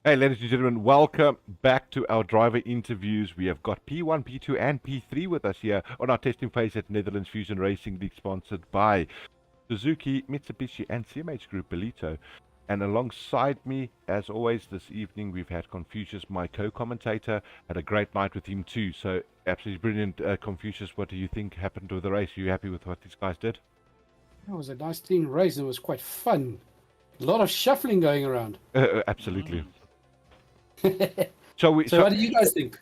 Hey, ladies and gentlemen, welcome back to our driver interviews. We have got P1, P2, and P3 with us here on our testing phase at Netherlands Fusion Racing League, sponsored by Suzuki, Mitsubishi, and CMH Group Belito. And alongside me, as always, this evening, we've had Confucius, my co-commentator. Had a great night with him too. So absolutely brilliant. Confucius, what do you think happened with the race? Are you happy with what these guys did? It was a nice clean race. It was quite fun. A lot of shuffling going around. Absolutely. So we So what do you guys think?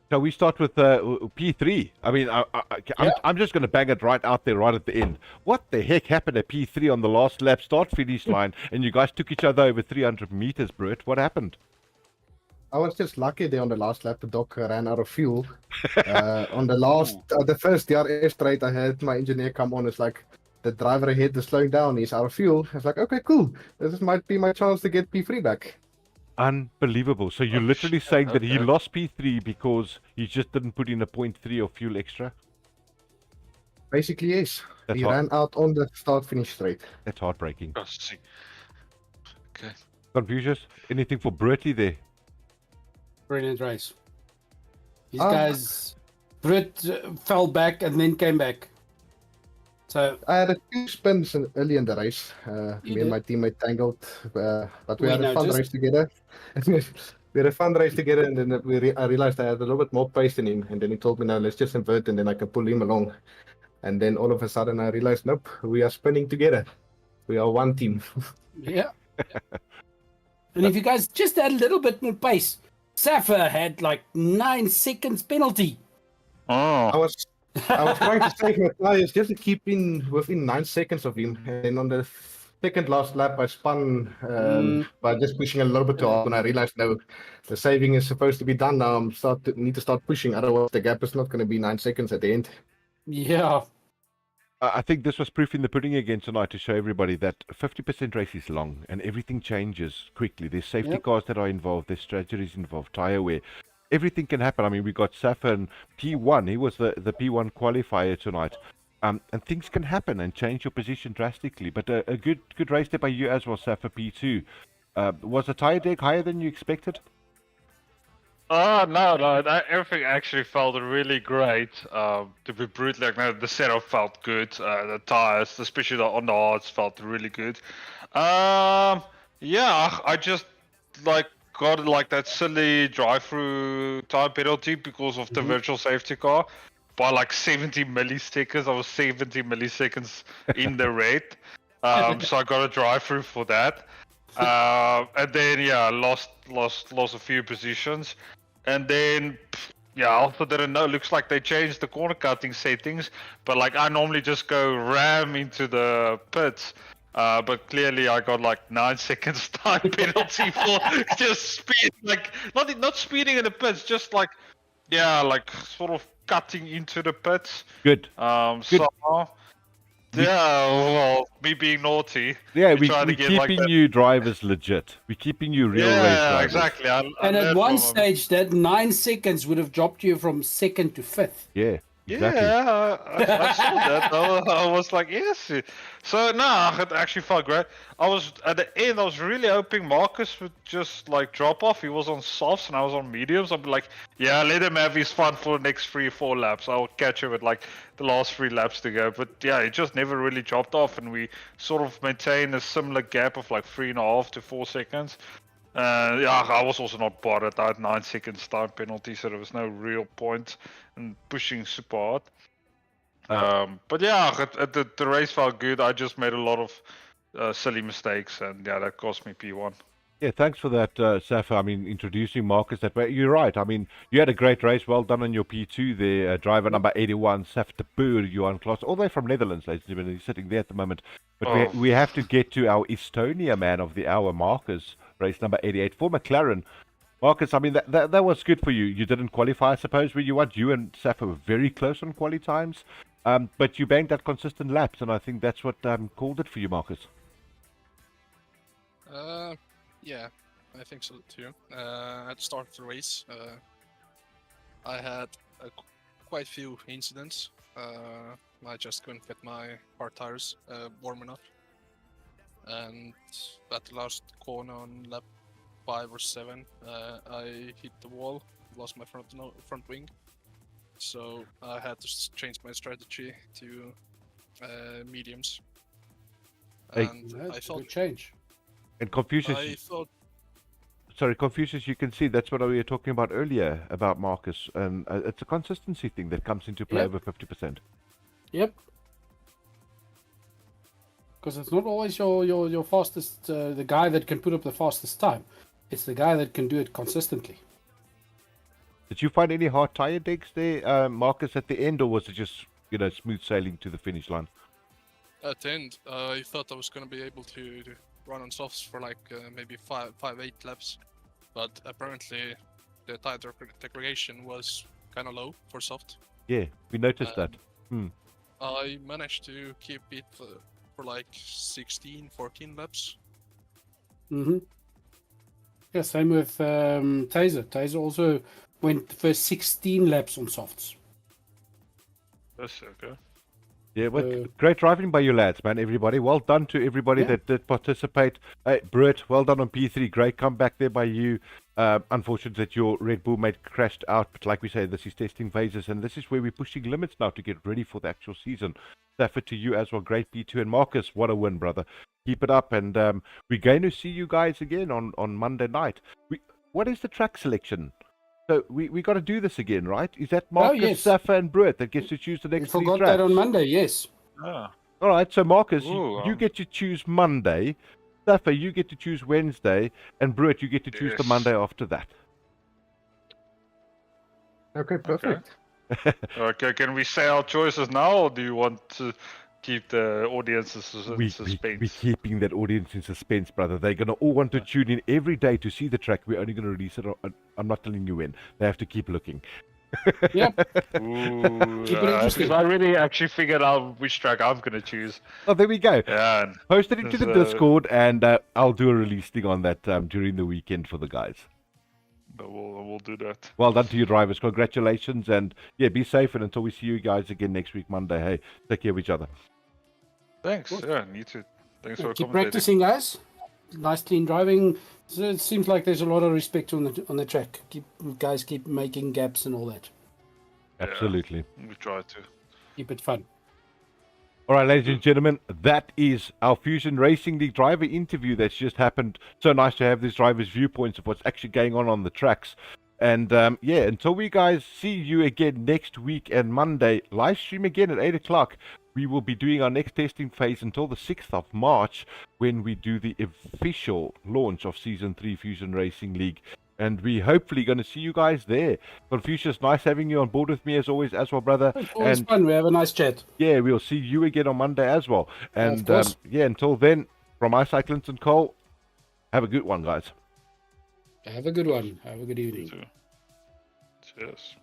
So we start with P3. I mean, I'm just going to bang it right out there, right at the end. What the heck happened at P3 on the last lap, start-finish line, and you guys took each other over 300 meters, Brett? What happened? I was just lucky there on the last lap. The dog ran out of fuel. On the first DRS straight, I had my engineer come on. It's like, the driver ahead is slowing down. He's out of fuel. I was like, okay, cool. Might be my chance to get P3 back. Unbelievable. So you're literally saying that he lost P3 because he just didn't put in a 0.3 of fuel extra? Basically, yes. That's He hard. ran out on the start-finish straight. That's heartbreaking. Oh, see. Okay. Confucius, anything for Bertie there? Brilliant race. These Ah. guys, Brit fell back and then came back. So I had a few spins early in the race. Me and my teammate tangled, but we had a fun race together. We had a fun race together, and then I realized I had a little bit more pace than him. And then he told me, "No, let's just invert, and then I can pull him along." And then all of a sudden, I realized, nope, we are spinning together. We are one team. yeah. And if you guys just had a little bit more pace, Safa had like 9 seconds penalty. Oh. I was trying to save my tires just to keep in within 9 seconds of him. And then on the second last lap, I spun by just pushing a little bit too hard. And I realized, no, the saving is supposed to be done now. Need to start pushing. Otherwise, the gap is not going to be 9 seconds at the end. Yeah. I think this was proof in the pudding again tonight to show everybody that 50% race is long and everything changes quickly. There's safety cars that are involved, there's strategies involved, tire wear. Everything can happen. I mean, we got Safa in P1. He was the P1 qualifier tonight. And things can happen and change your position drastically. But a good race there by you as well, Safa P2. Was the tire deck higher than you expected? No, everything actually felt really great. To be brutally like, no, the setup felt good. The tires, especially on the hards, felt really good. Yeah, I just got like that silly drive-through tire penalty because of the virtual safety car by like 70 milliseconds. I was 70 milliseconds in the red, so I got a drive-through for that. And then lost a few positions. And then, I also didn't know. Looks like they changed the corner cutting settings, but like I normally just go ram into the pits. But clearly I got like 9 seconds time penalty for just speed, like not speeding in the pits, just like sort of cutting into the pits. Good. Somehow. Well, me being naughty. Yeah, we're keeping like you drivers legit. We're keeping you real race drivers. Exactly. And at one stage, that 9 seconds would have dropped you from 2nd to 5th. Yeah, exactly. Yeah, I saw that. I was like, yes. So, it actually felt great. At the end, I was really hoping Marcus would just like drop off. He was on softs and I was on mediums. I'd be like, yeah, let him have his fun for the next 3-4 laps. I'll catch him at like the last 3 laps to go. But yeah, he just never really dropped off, and we sort of maintained a similar gap of like 3.5 to 4 seconds. I was also not bothered. I had 9 seconds time penalty, so there was no real point in pushing super hard. But yeah, the race felt good. I just made a lot of silly mistakes, and that cost me P1. Yeah, thanks for that, Safa. I mean, introducing Marcus that way. You're right. I mean, you had a great race. Well done on your P2 there. Driver number 81, Safa de Boer, Johan Klaas, all the way from Netherlands, ladies and gentlemen. He's sitting there at the moment. But we have to get to our Estonia man of the hour, Marcus, race number 88 for McLaren. Marcus, I mean, that was good for you. You didn't qualify, I suppose, where you what? You and Safa were very close on quali times. But you banged that consistent laps, and I think that's what called it for you, Marcus. Yeah, I think so too. At the start of the race, I had quite few incidents. I just couldn't get my hard tires warm enough. and at the last corner on lap 5 or 7, I hit the wall, lost my front wing, so I had to change my strategy to mediums. Hey. And I That's a thought, good change. And Confucius, I thought, sorry, Confucius, you can see that's what we were talking about earlier about Marcus. It's a consistency thing that comes into play Yep. over 50%. Yep. Because it's not always your fastest, the guy that can put up the fastest time. It's the guy that can do it consistently. Did you find any hard tire digs there, Marcus, at the end, or was it just, smooth sailing to the finish line? at the end, I thought I was going to be able to run on softs for like maybe 8 laps, but apparently the tire degradation was kind of low for soft. Yeah, we noticed that. I managed to keep it for like 16, 14 laps. Mm-hmm. Yeah, same with Taser. Taser also went the first 16 laps on softs. That's okay. Yeah, great driving by you lads, man, everybody. Well done to everybody that did participate. Hey, Brett, well done on P3. Great comeback there by you. Unfortunate that your Red Bull mate crashed out, but like we say, this is testing phases, and this is where we're pushing limits now to get ready for the actual season. Stafford to you as well. Great P2. And Marcus, what a win, brother. Keep it up, and we're going to see you guys again on Monday night. What is the track selection? So we got to do this again, right? Is that Marcus, yes. Safa, and Brett that gets to choose the We next three forgot tracks? that on Monday, yes. Ah, All right, so Marcus, Ooh, you get to choose Monday. Safa, you get to choose Wednesday. And Brett, you get to choose the Yes. Monday after that. Okay, perfect. okay. Can we say our choices now, or do you want to keep the audiences in suspense? We're keeping that audience in suspense, brother. They're going to all want to tune in every day to see the track. We're only going to release it. I'm not telling you when. They have to keep looking. Yep. Ooh, Keep it interesting. because I really actually figured out which track I'm gonna choose. Oh, there we go. Yeah, and Post it into the There's, Discord, and I'll do a release thing on that during the weekend for the guys. we'll do that. Well done to you, drivers. Congratulations, and yeah, be safe. And until we see you guys again next week, Monday, hey, take care of each other. Thanks. Cool. Yeah, you too. Thanks for Keep commentating. practicing, guys. Nice clean driving. So it seems like there's a lot of respect on the track. Keep making gaps and all that. Yeah. Absolutely. We try to. Keep it fun. All right, ladies and gentlemen, that is our Fusion Racing League driver interview that's just happened. So nice to have these drivers' viewpoints of what's actually going on the tracks. And yeah, until we guys see you again next week and Monday, live stream again at 8 o'clock. We will be doing our next testing phase until the 6th of March when we do the official launch of Season 3 Fusion Racing League. And we hopefully going to see you guys there. Confucius, nice having you on board with me as always, brother. It's always And fun. We have a nice chat. yeah, we'll see you again on Monday as well. And course. yeah, until then, from my side, Clinton Cole, have a good one, guys. Have a good one. Have a good evening. Cheers.